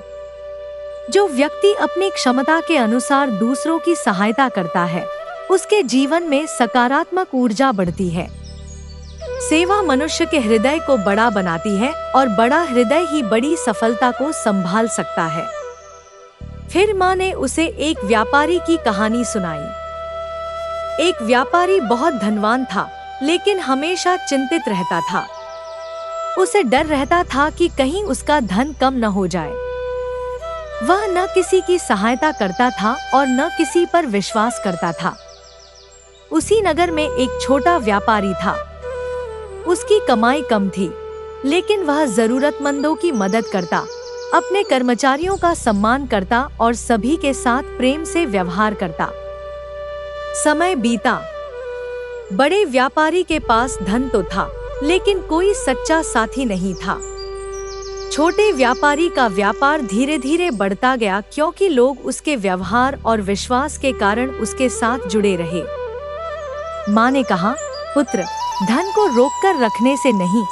जो व्यक्ति अपनी क्षमता के अनुसार दूसरों की सहायता करता है, उसके जीवन में सकारात्मक ऊर्जा बढ़ती है। सेवा मनुष्य के हृदय को बड़ा बनाती है और बड़ा हृदय ही बड़ी सफलता को संभाल सकता है। फिर माँ ने उसे एक व्यापारी की कहानी सुनाई। एक व्यापारी बहुत धनवान था, लेकिन हमेशा चिंतित रहता था। उसे डर रहता था कि कहीं उसका धन कम न हो जाए। वह न किसी की सहायता करता था और न किसी पर विश्वास करता था। उसी नगर में एक छोटा व्यापारी था। उसकी कमाई कम थी, लेकिन वह जरूरतमंदों की मदद करता, अपने कर्मचारियों का सम्मान करता और सभी के साथ प्रेम से व्यवहार करता। समय बीता। बड़े व्यापारी के पास धन तो था, लेकिन कोई सच्चा साथी नहीं था। छोटे व्यापारी का व्यापार धीरे धीरे बढ़ता गया, क्योंकि लोग उसके व्यवहार और विश्वास के कारण उसके साथ जुड़े रहे। माँ ने कहा, पुत्र, धन को रोककर रखने से नहीं,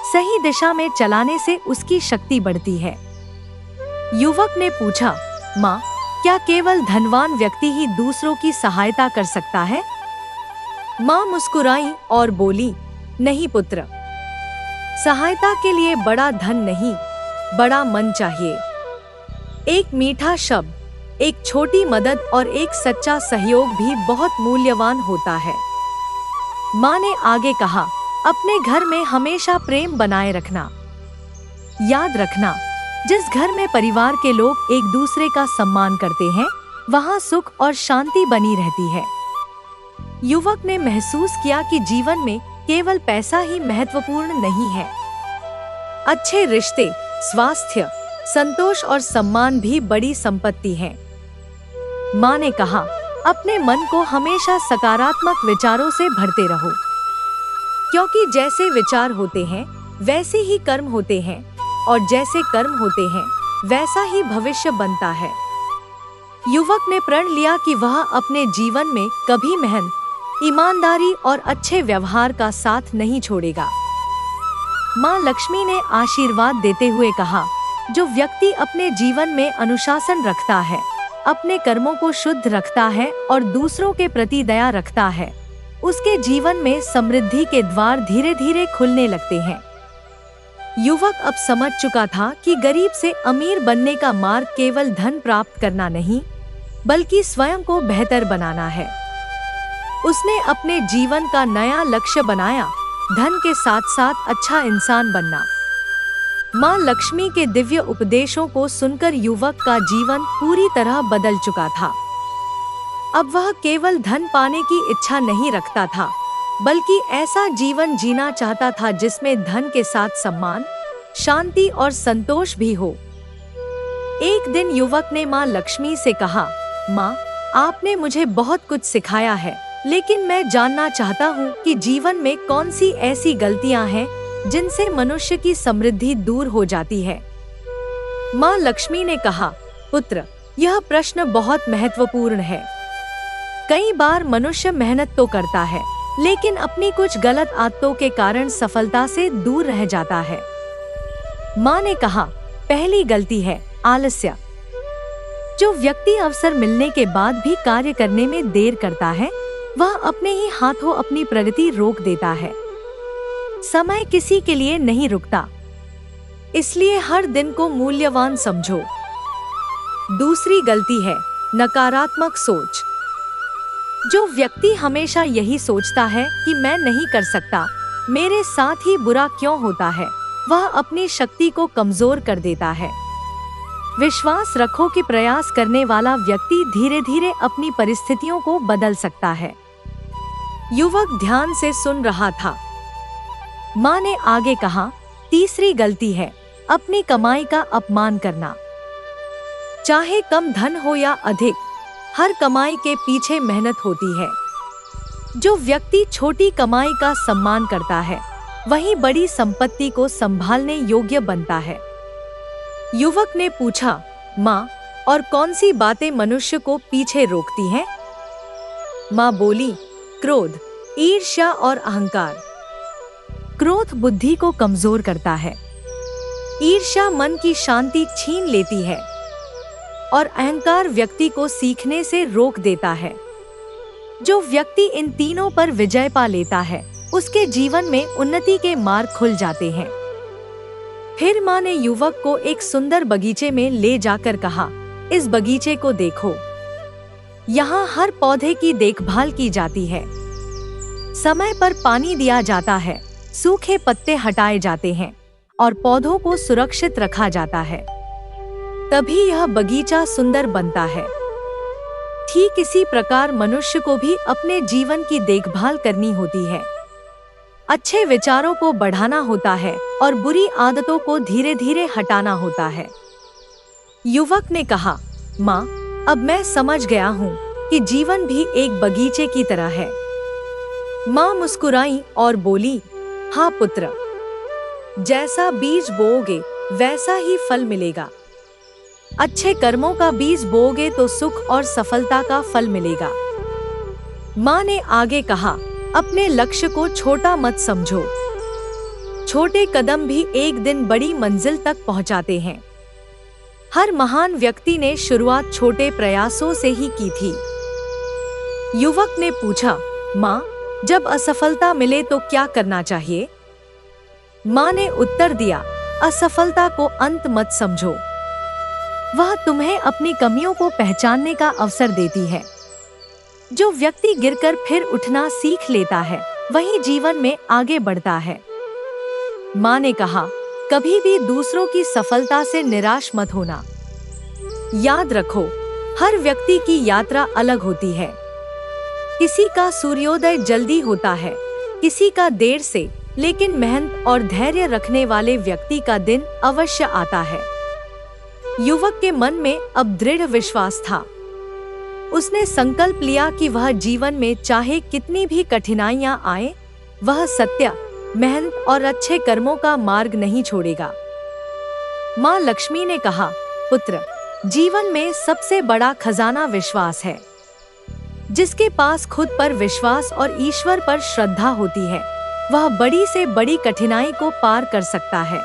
सही दिशा में चलाने से उसकी शक्ति बढ़ती है। युवक ने पूछा, माँ, क्या केवल धनवान व्यक्ति ही दूसरों की सहायता कर सकता है? माँ मुस्कुराई और बोली, नहीं पुत्र, सहायता के लिए बड़ा धन नहीं, बड़ा मन चाहिए। एक मीठा शब्द, एक छोटी मदद और एक सच्चा सहयोग भी बहुत मूल्यवान होता है। माँ ने आगे कहा, अपने घर में हमेशा प्रेम बनाए रखना। याद रखना, जिस घर में परिवार के लोग एक दूसरे का सम्मान करते हैं, वहाँ सुख और शांति बनी रहती है। युवक ने महसूस किया कि जीवन में केवल पैसा ही महत्वपूर्ण नहीं है। अच्छे रिश्ते, स्वास्थ्य, संतोष और सम्मान भी बड़ी संपत्ति है। माँ ने कहा, अपने मन को हमेशा सकारात्मक विचारों से भरते रहो, क्योंकि जैसे विचार होते हैं वैसे ही कर्म होते हैं, और जैसे कर्म होते हैं वैसा ही भविष्य बनता है। युवक ने प्रण लिया कि वह अपने जीवन में कभी मेहनत, ईमानदारी और अच्छे व्यवहार का साथ नहीं छोड़ेगा। माँ लक्ष्मी ने आशीर्वाद देते हुए कहा, जो व्यक्ति अपने जीवन में अनुशासन रखता है, अपने कर्मों को शुद्ध रखता है और दूसरों के प्रति दया रखता है, उसके जीवन में समृद्धि के द्वार धीरे धीरे खुलने लगते हैं। युवक अब समझ चुका था कि गरीब से अमीर बनने का मार्ग केवल धन प्राप्त करना नहीं, बल्कि स्वयं को बेहतर बनाना है। उसने अपने जीवन का नया लक्ष्य बनाया, धन के साथ साथ अच्छा इंसान बनना। माँ लक्ष्मी के दिव्य उपदेशों को सुनकर युवक का जीवन पूरी तरह बदल चुका था। अब वह केवल धन पाने की इच्छा नहीं रखता था, बल्कि ऐसा जीवन जीना चाहता था जिसमें धन के साथ सम्मान, शांति और संतोष भी हो। एक दिन युवक ने माँ लक्ष्मी से कहा, माँ, आपने मुझे बहुत कुछ सिखाया है, लेकिन मैं जानना चाहता हूँ कि जीवन में कौन सी ऐसी गलतियाँ हैं जिनसे मनुष्य की समृद्धि दूर हो जाती है। माँ लक्ष्मी ने कहा, पुत्र, यह प्रश्न बहुत महत्वपूर्ण है। कई बार मनुष्य मेहनत तो करता है, लेकिन अपनी कुछ गलत आदतों के कारण सफलता से दूर रह जाता है। माँ ने कहा, पहली गलती है आलस्य। जो व्यक्ति अवसर मिलने के बाद भी कार्य करने में देर करता है, वह अपने ही हाथों अपनी प्रगति रोक देता है। समय किसी के लिए नहीं रुकता, इसलिए हर दिन को मूल्यवान समझो। दूसरी गलती है नकारात्मक सोच। जो व्यक्ति हमेशा यही सोचता है कि मैं नहीं कर सकता, मेरे साथ ही बुरा क्यों होता है, वह अपनी शक्ति को कमजोर कर देता है। विश्वास रखो कि प्रयास करने वाला व्यक्ति धीरे धीरे अपनी परिस्थितियों को बदल सकता है। युवक ध्यान से सुन रहा था। माँ ने आगे कहा, तीसरी गलती है अपनी कमाई का अपमान करना। चाहे कम धन हो या अधिक, हर कमाई के पीछे मेहनत होती है। जो व्यक्ति छोटी कमाई का सम्मान करता है, वही बड़ी संपत्ति को संभालने योग्य बनता है। युवक ने पूछा, माँ, और कौन सी बातें मनुष्य को पीछे रोकती हैं? माँ बोली, क्रोध, ईर्ष्या और अहंकार। क्रोध बुद्धि को कमजोर करता है, ईर्ष्या मन की शांति छीन लेती है और अहंकार व्यक्ति को सीखने से रोक देता है। जो व्यक्ति इन तीनों पर विजय पा लेता है, उसके जीवन में उन्नति के मार्ग खुल जाते हैं। फिर माँ ने युवक को एक सुंदर बगीचे में ले जाकर कहा, इस बगीचे को देखो। यहाँ हर पौधे की देखभाल की जाती है, समय पर पानी दिया जाता है, सूखे पत्ते हटाए जाते हैं और पौधों को सुरक्षित रखा जाता है। तभी यह बगीचा सुंदर बनता है। ठीक इसी प्रकार मनुष्य को भी अपने जीवन की देखभाल करनी होती है। अच्छे विचारों को बढ़ाना होता है और बुरी आदतों को धीरे धीरे हटाना होता है। युवक ने कहा, माँ, अब मैं समझ गया हूँ कि जीवन भी एक बगीचे की तरह है। माँ मुस्कुराई और बोली, हाँ पुत्र, जैसा बीज बोओगे वैसा ही फल मिलेगा। अच्छे कर्मों का बीज बोओगे तो सुख और सफलता का फल मिलेगा। माँ ने आगे कहा, अपने लक्ष्य को छोटा मत समझो। छोटे कदम भी एक दिन बड़ी मंजिल तक पहुँचाते हैं। हर महान व्यक्ति ने शुरुआत छोटे प्रयासों से ही की थी। युवक ने पूछा, माँ, जब असफलता मिले तो क्या करना चाहिए? माँ ने उत्तर दिया, असफलता को अंत मत समझो। वह तुम्हें अपनी कमियों को पहचानने का अवसर देती है। जो व्यक्ति गिरकर फिर उठना सीख लेता है, वही जीवन में आगे बढ़ता है। माँ ने कहा, कभी भी दूसरों की सफलता से निराश मत होना। याद रखो, हर व्यक्ति की यात्रा अलग होती है। किसी का सूर्योदय जल्दी होता है, किसी का देर से, लेकिन मेहनत और धैर्य रखने वाले व्यक्ति का दिन अवश्य आता है। युवक के मन में अब दृढ़ विश्वास था। उसने संकल्प लिया कि वह जीवन में चाहे कितनी भी कठिनाइयां आए, वह सत्य, मेहनत और अच्छे कर्मों का मार्ग नहीं छोड़ेगा। माँ लक्ष्मी ने कहा, पुत्र, जीवन में सबसे बड़ा खजाना विश्वास है। जिसके पास खुद पर विश्वास और ईश्वर पर श्रद्धा होती है, वह बड़ी से बड़ी कठिनाई को पार कर सकता है।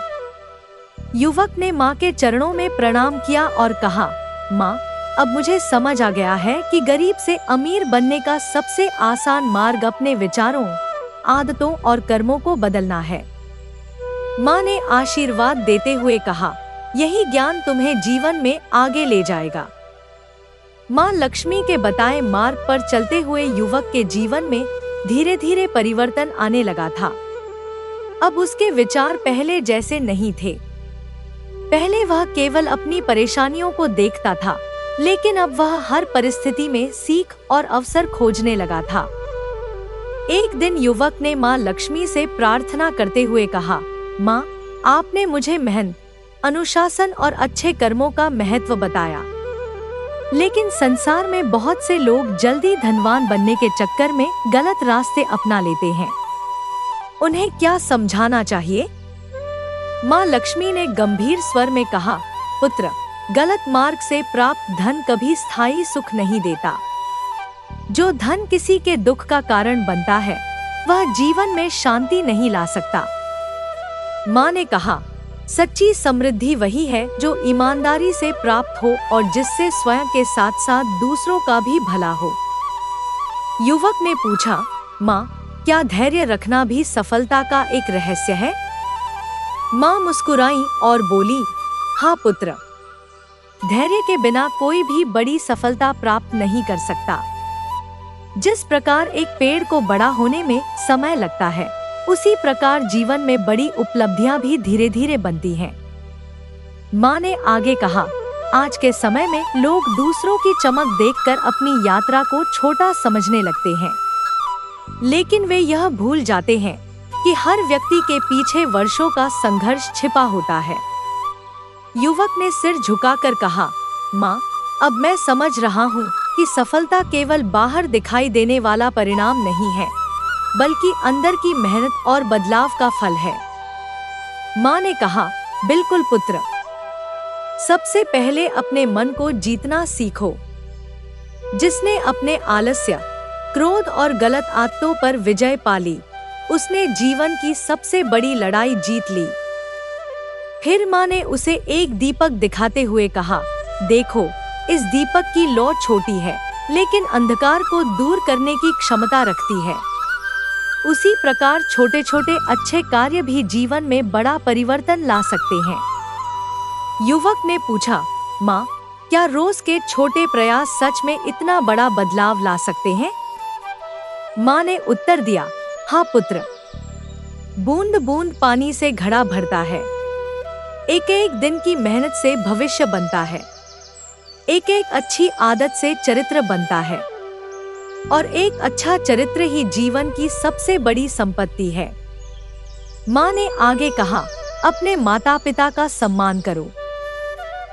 युवक ने माँ के चरणों में प्रणाम किया और कहा, माँ, अब मुझे समझ आ गया है कि गरीब से अमीर बनने का सबसे आसान मार्ग अपने विचारों, आदतों और कर्मों को बदलना है। माँ ने आशीर्वाद देते हुए कहा, यही ज्ञान तुम्हें जीवन में आगे ले जाएगा। माँ लक्ष्मी के बताए मार्ग पर चलते हुए युवक के जीवन में धीरे धीरे परिवर्तन आने लगा था। अब उसके विचार पहले जैसे नहीं थे। पहले वह केवल अपनी परेशानियों को देखता था, लेकिन अब वह हर परिस्थिति में सीख और अवसर खोजने लगा था। एक दिन युवक ने माँ लक्ष्मी से प्रार्थना करते हुए कहा, माँ, आपने मुझे मेहनत, अनुशासन और अच्छे कर्मों का महत्व बताया, लेकिन संसार में बहुत से लोग जल्दी धनवान बनने के चक्कर में गलत रास्ते अपना लेते हैं। उन्हें क्या समझाना चाहिए? माँ लक्ष्मी ने गंभीर स्वर में कहा, पुत्र, गलत मार्ग से प्राप्त धन कभी स्थायी सुख नहीं देता। जो धन किसी के दुख का कारण बनता है, वह जीवन में शांति नहीं ला सकता। माँ ने कहा, सच्ची समृद्धि वही है जो ईमानदारी से प्राप्त हो और जिससे स्वयं के साथ साथ दूसरों का भी भला हो। युवक ने पूछा, माँ, क्या धैर्य रखना भी सफलता का एक रहस्य है? माँ मुस्कुराई और बोली, हाँ पुत्र, धैर्य के बिना कोई भी बड़ी सफलता प्राप्त नहीं कर सकता। जिस प्रकार एक पेड़ को बड़ा होने में समय लगता है, उसी प्रकार जीवन में बड़ी उपलब्धियां भी धीरे धीरे बनती हैं। माँ ने आगे कहा, आज के समय में लोग दूसरों की चमक देखकर अपनी यात्रा को छोटा समझने लगते हैं, लेकिन वे यह भूल जाते हैं कि हर व्यक्ति के पीछे वर्षों का संघर्ष छिपा होता है। युवक ने सिर झुकाकर कहा, माँ, अब मैं समझ रहा हूँ कि सफलता केवल बाहर दिखाई देने वाला परिणाम नहीं है, बल्कि अंदर की मेहनत और बदलाव का फल है। माँ ने कहा, बिल्कुल पुत्र, सबसे पहले अपने मन को जीतना सीखो। जिसने अपने आलस्य, क्रोध और गलत आदतों पर विजय पा ली, उसने जीवन की सबसे बड़ी लड़ाई जीत ली। फिर माँ ने उसे एक दीपक दिखाते हुए कहा, देखो, इस दीपक की लौ छोटी है, लेकिन अंधकार को दूर करने की क्षमता रखती है। उसी प्रकार छोटे छोटे अच्छे कार्य भी जीवन में बड़ा परिवर्तन ला सकते हैं। युवक ने पूछा, माँ, क्या रोज के छोटे प्रयास सच में इतना बड़ा बदलाव ला सकते हैं? माँ ने उत्तर दिया, हाँ पुत्र, बूंद बूंद पानी से घड़ा भरता है। एक एक दिन की मेहनत से भविष्य बनता है। एक एक अच्छी आदत से चरित्र बनता है, और एक अच्छा चरित्र ही जीवन की सबसे बड़ी संपत्ति है। माँ ने आगे कहा, अपने माता पिता का सम्मान करो।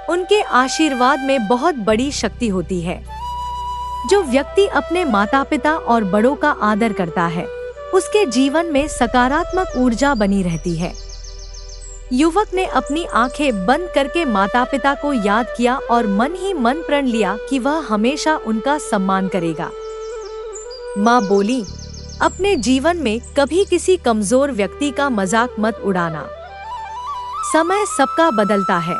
उनके आशीर्वाद में बहुत बड़ी शक्ति होती है। जो व्यक्ति अपने माता पिता और बड़ों का आदर करता है, उसके जीवन में सकारात्मक ऊर्जा बनी रहती है। युवक ने अपनी आंखें बंद करके माता पिता को याद किया और मन ही मन प्रण लिया कि वह हमेशा उनका सम्मान करेगा। माँ बोली, अपने जीवन में कभी किसी कमजोर व्यक्ति का मजाक मत उड़ाना। समय सबका बदलता है।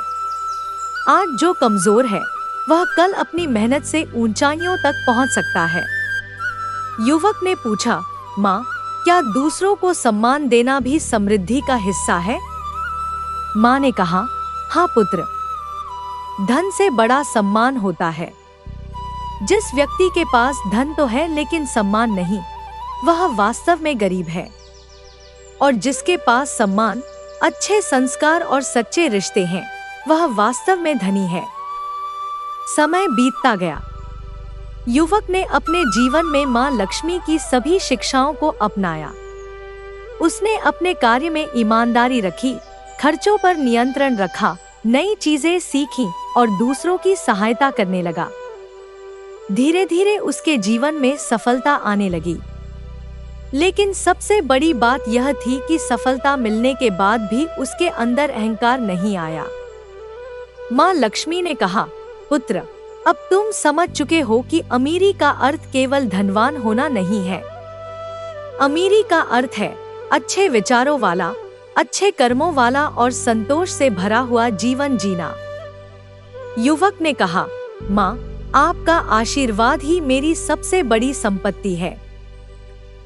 आज जो कमजोर है, वह कल अपनी मेहनत से ऊंचाइयों तक पहुंच सकता है। युवक ने पूछा, माँ, क्या दूसरों को सम्मान देना भी समृद्धि का हिस्सा है? माँ ने कहा, हाँ पुत्र, धन से बड़ा सम्मान होता है। जिस व्यक्ति के पास धन तो है लेकिन सम्मान नहीं, वह वास्तव में गरीब है। और जिसके पास सम्मान, अच्छे संस्कार और सच्चे रिश्ते हैं, वह वास्तव में धनी है। समय बीतता गया। युवक ने अपने जीवन में माँ लक्ष्मी की सभी शिक्षाओं को अपनाया। उसने अपने कार्य में ईमानदारी रखी, खर्चों पर नियंत्रण रखा, नई चीजें सीखी और दूसरों की सहायता करने लगा। धीरे धीरे उसके जीवन में सफलता आने लगी। लेकिन सबसे बड़ी बात यह थी कि सफलता मिलने के बाद भी उसके अंदर अहंकार नहीं आया। माँ लक्ष्मी ने कहा, पुत्र, अब तुम समझ चुके हो कि अमीरी का अर्थ केवल धनवान होना नहीं है। अमीरी का अर्थ है अच्छे विचारों वाला, अच्छे कर्मों वाला और संतोष से भरा हुआ जीवन जीना। युवक ने कहा, माँ, आपका आशीर्वाद ही मेरी सबसे बड़ी संपत्ति है।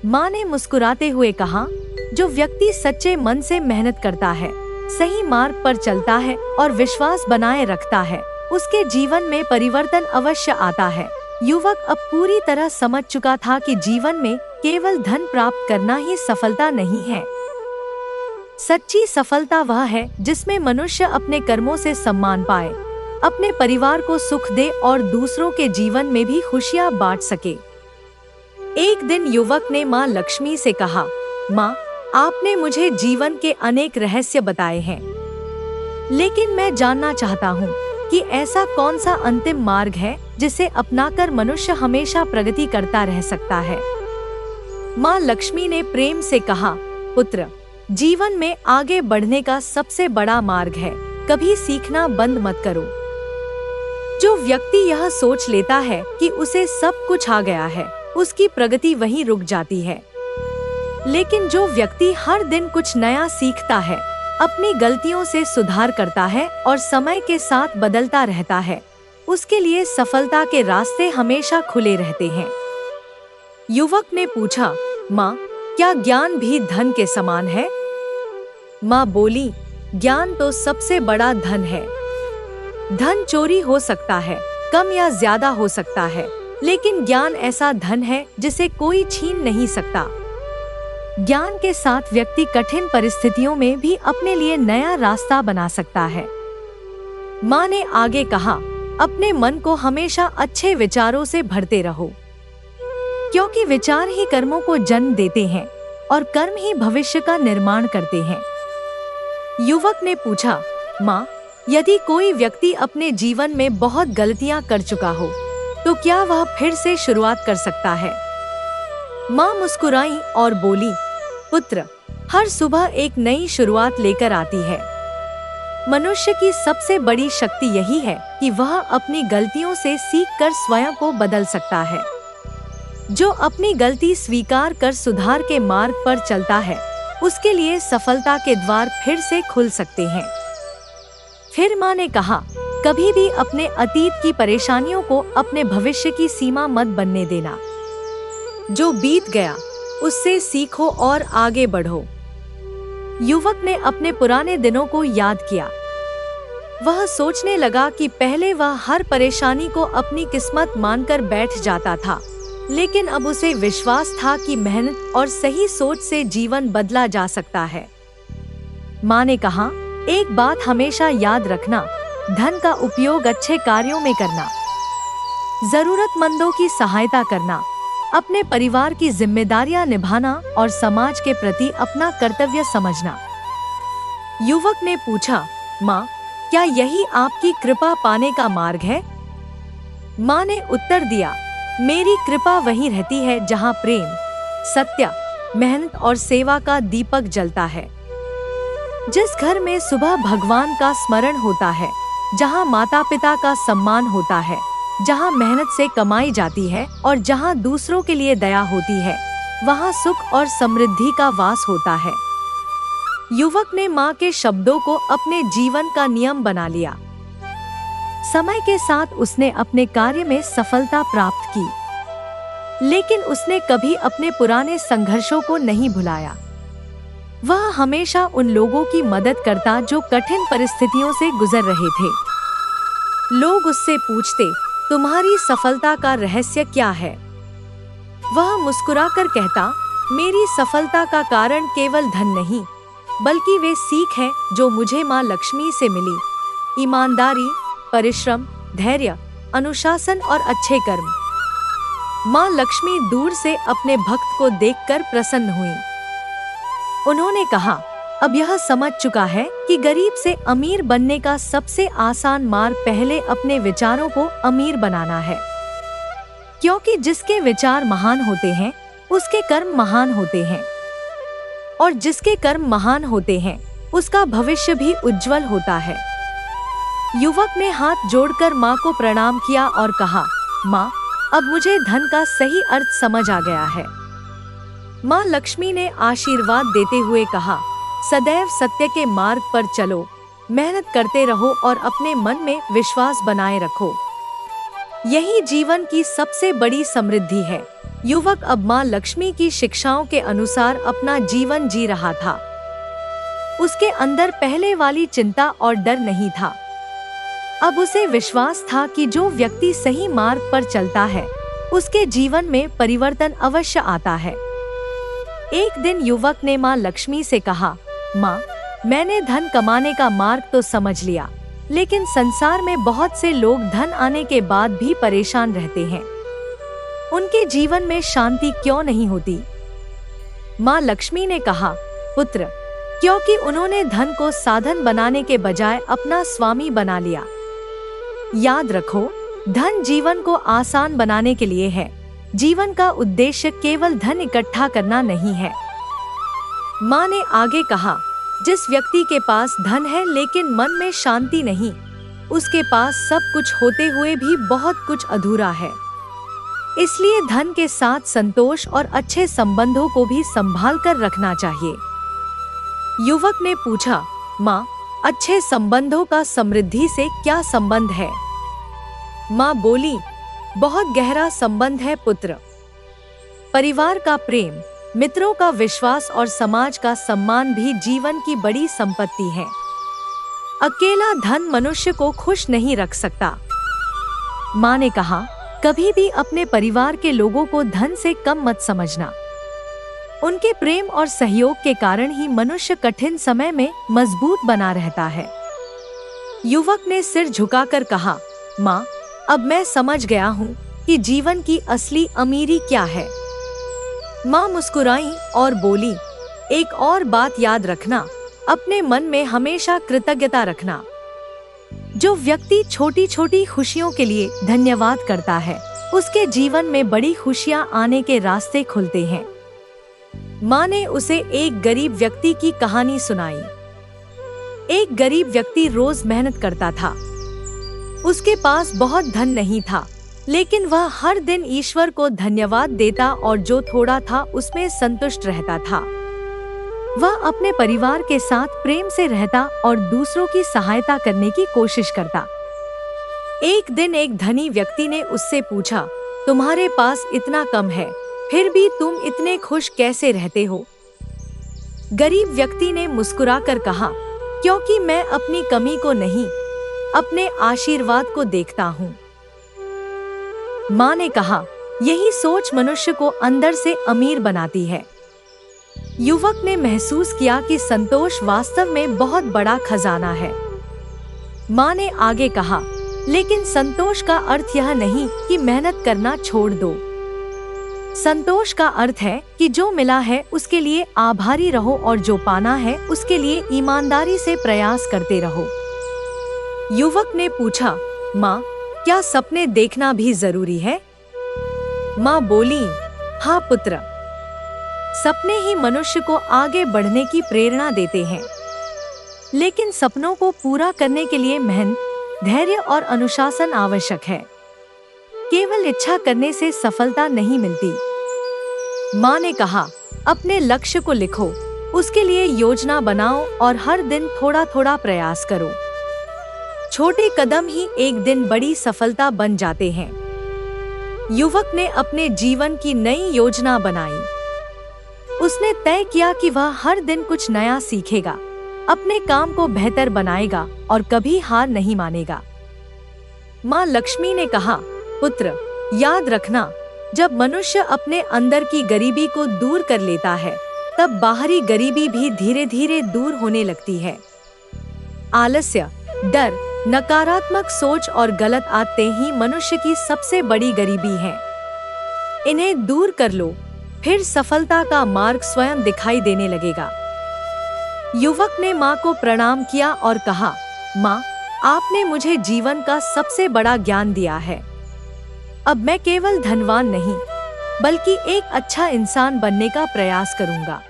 माँ ने मुस्कुराते हुए कहा, जो व्यक्ति सच्चे मन से मेहनत करता है, सही मार्ग पर चलता है और विश्वास बनाए रखता है, उसके जीवन में परिवर्तन अवश्य आता है। युवक अब पूरी तरह समझ चुका था कि जीवन में केवल धन प्राप्त करना ही सफलता नहीं है। सच्ची सफलता वह है जिसमें मनुष्य अपने कर्मों से सम्मान पाए, अपने परिवार को सुख दे और दूसरों के जीवन में भी खुशियां बांट सके। एक दिन युवक ने माँ लक्ष्मी से कहा, माँ, आपने मुझे जीवन के अनेक रहस्य बताए हैं, लेकिन मैं जानना चाहता हूँ कि ऐसा कौन सा अंतिम मार्ग है जिसे अपनाकर मनुष्य हमेशा प्रगति करता रह सकता है। माँ लक्ष्मी ने प्रेम से कहा, पुत्र, जीवन में आगे बढ़ने का सबसे बड़ा मार्ग है कभी सीखना बंद मत करो। जो व्यक्ति यह सोच लेता है कि उसे सब कुछ आ गया है, उसकी प्रगति वहीं रुक जाती है। लेकिन जो व्यक्ति हर दिन कुछ नया सीखता है, अपनी गलतियों से सुधार करता है और समय के साथ बदलता रहता है, उसके लिए सफलता के रास्ते हमेशा खुले रहते हैं। युवक ने पूछा, माँ, क्या ज्ञान भी धन के समान है? माँ बोली, ज्ञान तो सबसे बड़ा धन है। धन चोरी हो सकता है, कम या ज्यादा हो सकता है, लेकिन ज्ञान ऐसा धन है जिसे कोई छीन नहीं सकता। ज्ञान के साथ व्यक्ति कठिन परिस्थितियों में भी अपने लिए नया रास्ता बना सकता है। माँ ने आगे कहा, अपने मन को हमेशा अच्छे विचारों से भरते रहो, क्योंकि विचार ही कर्मों को जन्म देते हैं और कर्म ही भविष्य का निर्माण करते हैं। युवक ने पूछा, माँ, यदि कोई व्यक्ति अपने जीवन में बहुत गलतियां कर चुका हो, तो क्या वह फिर से शुरुआत कर सकता है? माँ मुस्कुराई और बोली, पुत्र, हर सुबह एक नई शुरुआत लेकर आती है। मनुष्य की सबसे बड़ी शक्ति यही है कि वह अपनी गलतियों से सीखकर स्वयं को बदल सकता है। जो अपनी गलती स्वीकार कर सुधार के मार्ग पर चलता है, उसके लिए सफलता के द्वार फिर से खुल सकते हैं। फिर माँ ने कहा, कभी भी अपने अतीत की परेशानियों को अपने भविष्य की सीमा मत बनने देना। जो बीत गया उससे सीखो और आगे बढ़ो। युवक ने अपने पुराने दिनों को याद किया। वह सोचने लगा कि पहले वह हर परेशानी को अपनी किस्मत मानकर बैठ जाता था, लेकिन अब उसे विश्वास था कि मेहनत और सही सोच से जीवन बदला जा सकता है। माँ ने कहा, एक बात हमेशा याद रखना, धन का उपयोग अच्छे कार्यों में करना, जरूरतमंदों की सहायता करना, अपने परिवार की जिम्मेदारियां निभाना और समाज के प्रति अपना कर्तव्य समझना। युवक ने पूछा, माँ, क्या यही आपकी कृपा पाने का मार्ग है? माँ ने उत्तर दिया, मेरी कृपा वहीं रहती है जहाँ प्रेम, सत्य, मेहनत और सेवा का दीपक जलता है। जिस घर में सुबह भगवान का स्मरण होता है, जहाँ माता पिता का सम्मान होता है, जहाँ मेहनत से कमाई जाती है और जहाँ दूसरों के लिए दया होती है, वहाँ सुख और समृद्धि का वास होता है। युवक ने माँ के शब्दों को अपने जीवन का नियम बना लिया। समय के साथ उसने अपने कार्य में सफलता प्राप्त की, लेकिन उसने कभी अपने पुराने संघर्षों को नहीं भुलाया। वह हमेशा उन लोगों की मदद करता जो कठिन परिस्थितियों से गुजर रहे थे। लोग उससे पूछते, तुम्हारी सफलता का रहस्य क्या है? वह मुस्कुराकर कहता, मेरी सफलता का कारण केवल धन नहीं, बल्कि वे सीख है जो मुझे माँ लक्ष्मी से मिली। ईमानदारी, परिश्रम, धैर्य, अनुशासन और अच्छे कर्म। माँ लक्ष्मी दूर से अपने भक्त को देखकर प्रसन्न हुई। उन्होंने कहा, अब यह समझ चुका है कि गरीब से अमीर बनने का सबसे आसान मार्ग पहले अपने विचारों को अमीर बनाना है, क्योंकि जिसके विचार महान होते हैं उसके कर्म महान होते हैं, और जिसके कर्म महान होते हैं उसका भविष्य भी उज्जवल होता है। युवक ने हाथ जोड़कर माँ को प्रणाम किया और कहा, माँ, अब मुझे धन का सही अर्थ समझ आ गया है। माँ लक्ष्मी ने आशीर्वाद देते हुए कहा, सदैव सत्य के मार्ग पर चलो, मेहनत करते रहो और अपने मन में विश्वास बनाए रखो। यही जीवन की सबसे बड़ी समृद्धि है। युवक अब माँ लक्ष्मी की शिक्षाओं के अनुसार अपना जीवन जी रहा था। उसके अंदर पहले वाली चिंता और डर नहीं था। अब उसे विश्वास था कि जो व्यक्ति सही मार्ग पर चलता है उसके जीवन में परिवर्तन अवश्य आता है। एक दिन युवक ने माँ लक्ष्मी से कहा, माँ, मैंने धन कमाने का मार्ग तो समझ लिया, लेकिन संसार में बहुत से लोग धन आने के बाद भी परेशान रहते हैं। उनके जीवन में शांति क्यों नहीं होती? माँ लक्ष्मी ने कहा, पुत्र, क्योंकि उन्होंने धन को साधन बनाने के बजाय अपना स्वामी बना लिया। याद रखो, धन जीवन को आसान बनाने के लिए है। जीवन का उद्देश्य केवल धन इकट्ठा करना नहीं है। माँ ने आगे कहा, जिस व्यक्ति के पास धन है लेकिन मन में शांति नहीं, उसके पास सब कुछ होते हुए भी बहुत कुछ अधूरा है। इसलिए धन के साथ संतोष और अच्छे संबंधों को भी संभाल कर रखना चाहिए। युवक ने पूछा, माँ, अच्छे संबंधों का समृद्धि से क्या संबंध है? माँ बोली, बहुत गहरा संबंध है पुत्र। परिवार का प्रेम, मित्रों का विश्वास और समाज का सम्मान भी जीवन की बड़ी संपत्ति है। अकेला धन मनुष्य को खुश नहीं रख सकता। माँ ने कहा, कभी भी अपने परिवार के लोगों को धन से कम मत समझना। उनके प्रेम और सहयोग के कारण ही मनुष्य कठिन समय में मजबूत बना रहता है। युवक ने सिर झुकाकर कहा, माँ, अब मैं समझ गया हूँ कि जीवन की असली अमीरी क्या है। माँ मुस्कुराई और बोली, एक और बात याद रखना, अपने मन में हमेशा कृतज्ञता रखना। जो व्यक्ति छोटी छोटी खुशियों के लिए धन्यवाद करता है, उसके जीवन में बड़ी खुशियाँ आने के रास्ते खुलते हैं। माँ ने उसे एक गरीब व्यक्ति की कहानी सुनाई। एक गरीब व्यक्ति रोज मेहनत करता था। उसके पास बहुत धन नहीं था, लेकिन वह हर दिन ईश्वर को धन्यवाद देता और जो थोड़ा था उसमें संतुष्ट रहता था। वह अपने परिवार के साथ प्रेम से रहता और दूसरों की सहायता करने की कोशिश करता। एक दिन एक धनी व्यक्ति ने उससे पूछा, तुम्हारे पास इतना कम है, फिर भी तुम इतने खुश कैसे रहते हो? गरीब व्यक्ति ने मुस्कुराकर कहा, क्योंकि मैं अपनी कमी को नहीं, अपने आशीर्वाद को देखता हूँ। माँ ने कहा, यही सोच मनुष्य को अंदर से अमीर बनाती है। युवक ने महसूस किया कि संतोष वास्तव में बहुत बड़ा खजाना है। माँ ने आगे कहा, लेकिन संतोष का अर्थ यह नहीं कि मेहनत करना छोड़ दो। संतोष का अर्थ है कि जो मिला है उसके लिए आभारी रहो और जो पाना है उसके लिए ईमानदारी से प्रयास करते रहो। युवक ने पूछा, माँ, क्या सपने देखना भी जरूरी है? माँ बोली, हाँ पुत्र, सपने ही मनुष्य को आगे बढ़ने की प्रेरणा देते हैं। लेकिन सपनों को पूरा करने के लिए मेहनत, धैर्य और अनुशासन आवश्यक है। केवल इच्छा करने से सफलता नहीं मिलती। माँ ने कहा, अपने लक्ष्य को लिखो, उसके लिए योजना बनाओ और हर दिन थोड़ा थोड़ा प्रयास करो। छोटे कदम ही एक दिन बड़ी सफलता बन जाते हैं। युवक ने अपने जीवन की नई योजना बनाई। उसने तय किया कि वह हर दिन कुछ नया सीखेगा, अपने काम को बेहतर बनाएगा और कभी हार नहीं मानेगा। माँ लक्ष्मी ने कहा, पुत्र, याद रखना, जब मनुष्य अपने अंदर की गरीबी को दूर कर लेता है, तब बाहरी गरीबी भी धीरे धीरे दूर होने लगती है। आलस्य, डर, नकारात्मक सोच और गलत आदतें ही मनुष्य की सबसे बड़ी गरीबी हैं। इन्हें दूर कर लो, फिर सफलता का मार्ग स्वयं दिखाई देने लगेगा। युवक ने माँ को प्रणाम किया और कहा, माँ, आपने मुझे जीवन का सबसे बड़ा ज्ञान दिया है। अब मैं केवल धनवान नहीं, बल्कि एक अच्छा इंसान बनने का प्रयास करूंगा।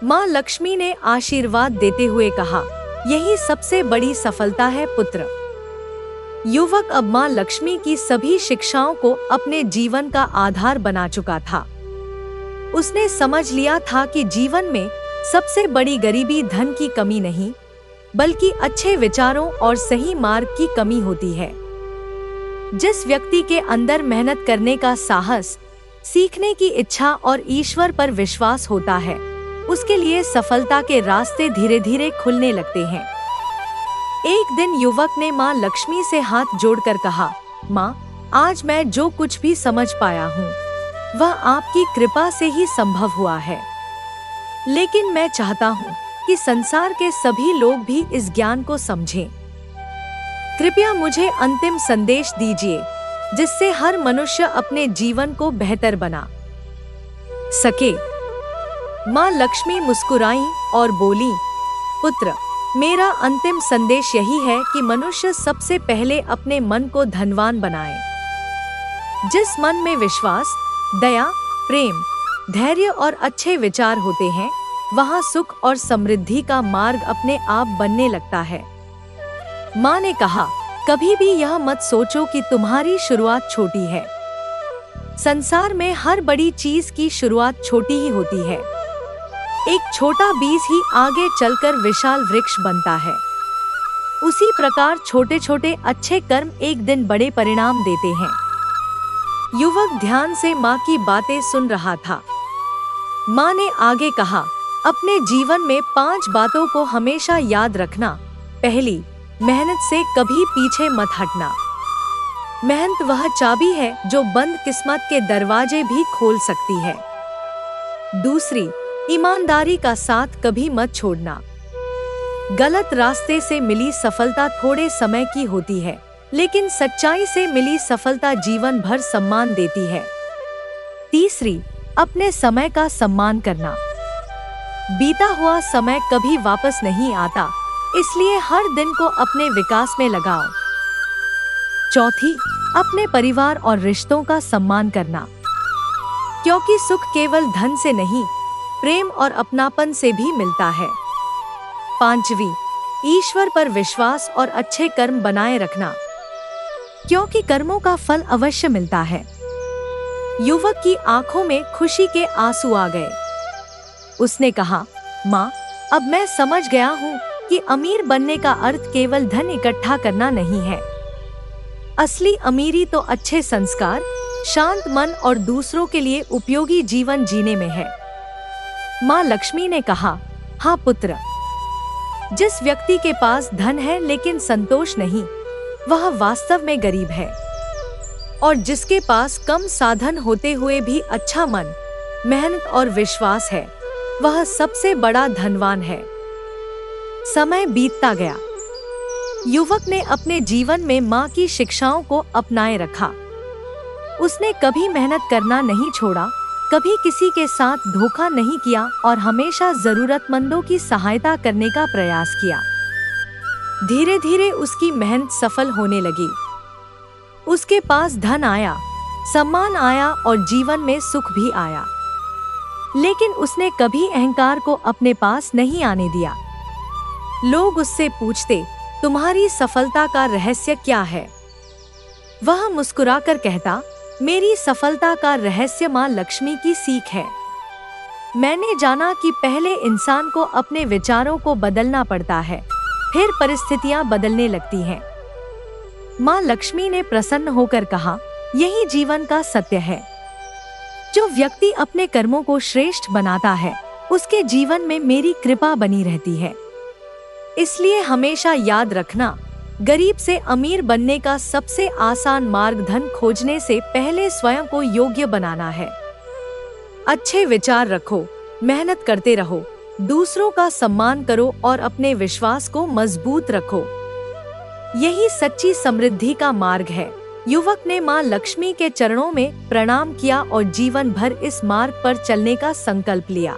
माँ लक्ष्मी ने आशीर्वाद देते हुए कहा, यही सबसे बड़ी सफलता है पुत्र। युवक अब माँ लक्ष्मी की सभी शिक्षाओं को अपने जीवन का आधार बना चुका था। उसने समझ लिया था कि जीवन में सबसे बड़ी गरीबी धन की कमी नहीं, बल्कि अच्छे विचारों और सही मार्ग की कमी होती है। जिस व्यक्ति के अंदर मेहनत करने का साहस, सीखने की इच्छा और ईश्वर पर विश्वास होता है, उसके लिए सफलता के रास्ते धीरे धीरे खुलने लगते हैं। एक दिन युवक ने माँ लक्ष्मी से हाथ जोड़कर कहा, माँ, आज मैं जो कुछ भी समझ पाया हूँ वह आपकी कृपा से ही संभव हुआ है। लेकिन मैं चाहता हूँ कि संसार के सभी लोग भी इस ज्ञान को समझें। कृपया मुझे अंतिम संदेश दीजिए जिससे हर मनुष्य अपने जीवन को बेहतर बना सके। माँ लक्ष्मी मुस्कुराई और बोली, पुत्र, मेरा अंतिम संदेश यही है कि मनुष्य सबसे पहले अपने मन को धनवान बनाए। जिस मन में विश्वास, दया, प्रेम, धैर्य और अच्छे विचार होते हैं, वहाँ सुख और समृद्धि का मार्ग अपने आप बनने लगता है। माँ ने कहा, कभी भी यह मत सोचो कि तुम्हारी शुरुआत छोटी है। संसार में हर बड़ी चीज की शुरुआत छोटी ही होती है। एक छोटा बीज ही आगे चलकर विशाल वृक्ष बनता है। उसी प्रकार छोटे छोटे अच्छे कर्म एक दिन बड़े परिणाम देते हैं। युवक ध्यान से माँ की बातें सुन रहा था। माँ ने आगे कहा, अपने जीवन में 5 बातों को हमेशा याद रखना। पहली, मेहनत से कभी पीछे मत हटना। मेहनत वह चाबी है जो बंद किस्मत के दरवाजे भी खोल सकती है। दूसरी, ईमानदारी का साथ कभी मत छोड़ना। गलत रास्ते से मिली सफलता थोड़े समय की होती है, लेकिन सच्चाई से मिली सफलता जीवन भर सम्मान देती है। तीसरी, अपने समय का सम्मान करना। बीता हुआ समय कभी वापस नहीं आता, इसलिए हर दिन को अपने विकास में लगाओ। चौथी, अपने परिवार और रिश्तों का सम्मान करना, क्योंकि सुख केवल धन से नहीं, प्रेम और अपनापन से भी मिलता है। पांचवी, ईश्वर पर विश्वास और अच्छे कर्म बनाए रखना, क्योंकि कर्मों का फल अवश्य मिलता है। युवक की आंखों में खुशी के आंसू आ गए। उसने कहा, माँ, अब मैं समझ गया हूँ कि अमीर बनने का अर्थ केवल धन इकट्ठा करना नहीं है। असली अमीरी तो अच्छे संस्कार, शांत मन और दूसरों के लिए उपयोगी जीवन जीने में है। माँ लक्ष्मी ने कहा, हाँ पुत्र, जिस व्यक्ति के पास धन है लेकिन संतोष नहीं, वह वास्तव में गरीब है। और जिसके पास कम साधन होते हुए भी अच्छा मन, मेहनत और विश्वास है, वह सबसे बड़ा धनवान है। समय बीतता गया। युवक ने अपने जीवन में माँ की शिक्षाओं को अपनाए रखा। उसने कभी मेहनत करना नहीं छोड़ा, कभी किसी के साथ धोखा नहीं किया और हमेशा जरूरतमंदों की सहायता करने का प्रयास किया। धीरे धीरे उसकी मेहनत सफल होने लगी। उसके पास धन आया, सम्मान आया और जीवन में सुख भी आया। लेकिन उसने कभी अहंकार को अपने पास नहीं आने दिया। लोग उससे पूछते, तुम्हारी सफलता का रहस्य क्या है? वह मुस्कुराकर कहता, मेरी सफलता का रहस्य माँ लक्ष्मी की सीख है। मैंने जाना कि पहले इंसान को अपने विचारों को बदलना पड़ता है, फिर परिस्थितियाँ बदलने लगती हैं। माँ लक्ष्मी ने प्रसन्न होकर कहा, यही जीवन का सत्य है। जो व्यक्ति अपने कर्मों को श्रेष्ठ बनाता है, उसके जीवन में मेरी कृपा बनी रहती है। इसलिए हमेशा याद रखना, गरीब से अमीर बनने का सबसे आसान मार्ग धन खोजने से पहले स्वयं को योग्य बनाना है। अच्छे विचार रखो, मेहनत करते रहो, दूसरों का सम्मान करो और अपने विश्वास को मजबूत रखो। यही सच्ची समृद्धि का मार्ग है। युवक ने माँ लक्ष्मी के चरणों में प्रणाम किया और जीवन भर इस मार्ग पर चलने का संकल्प लिया।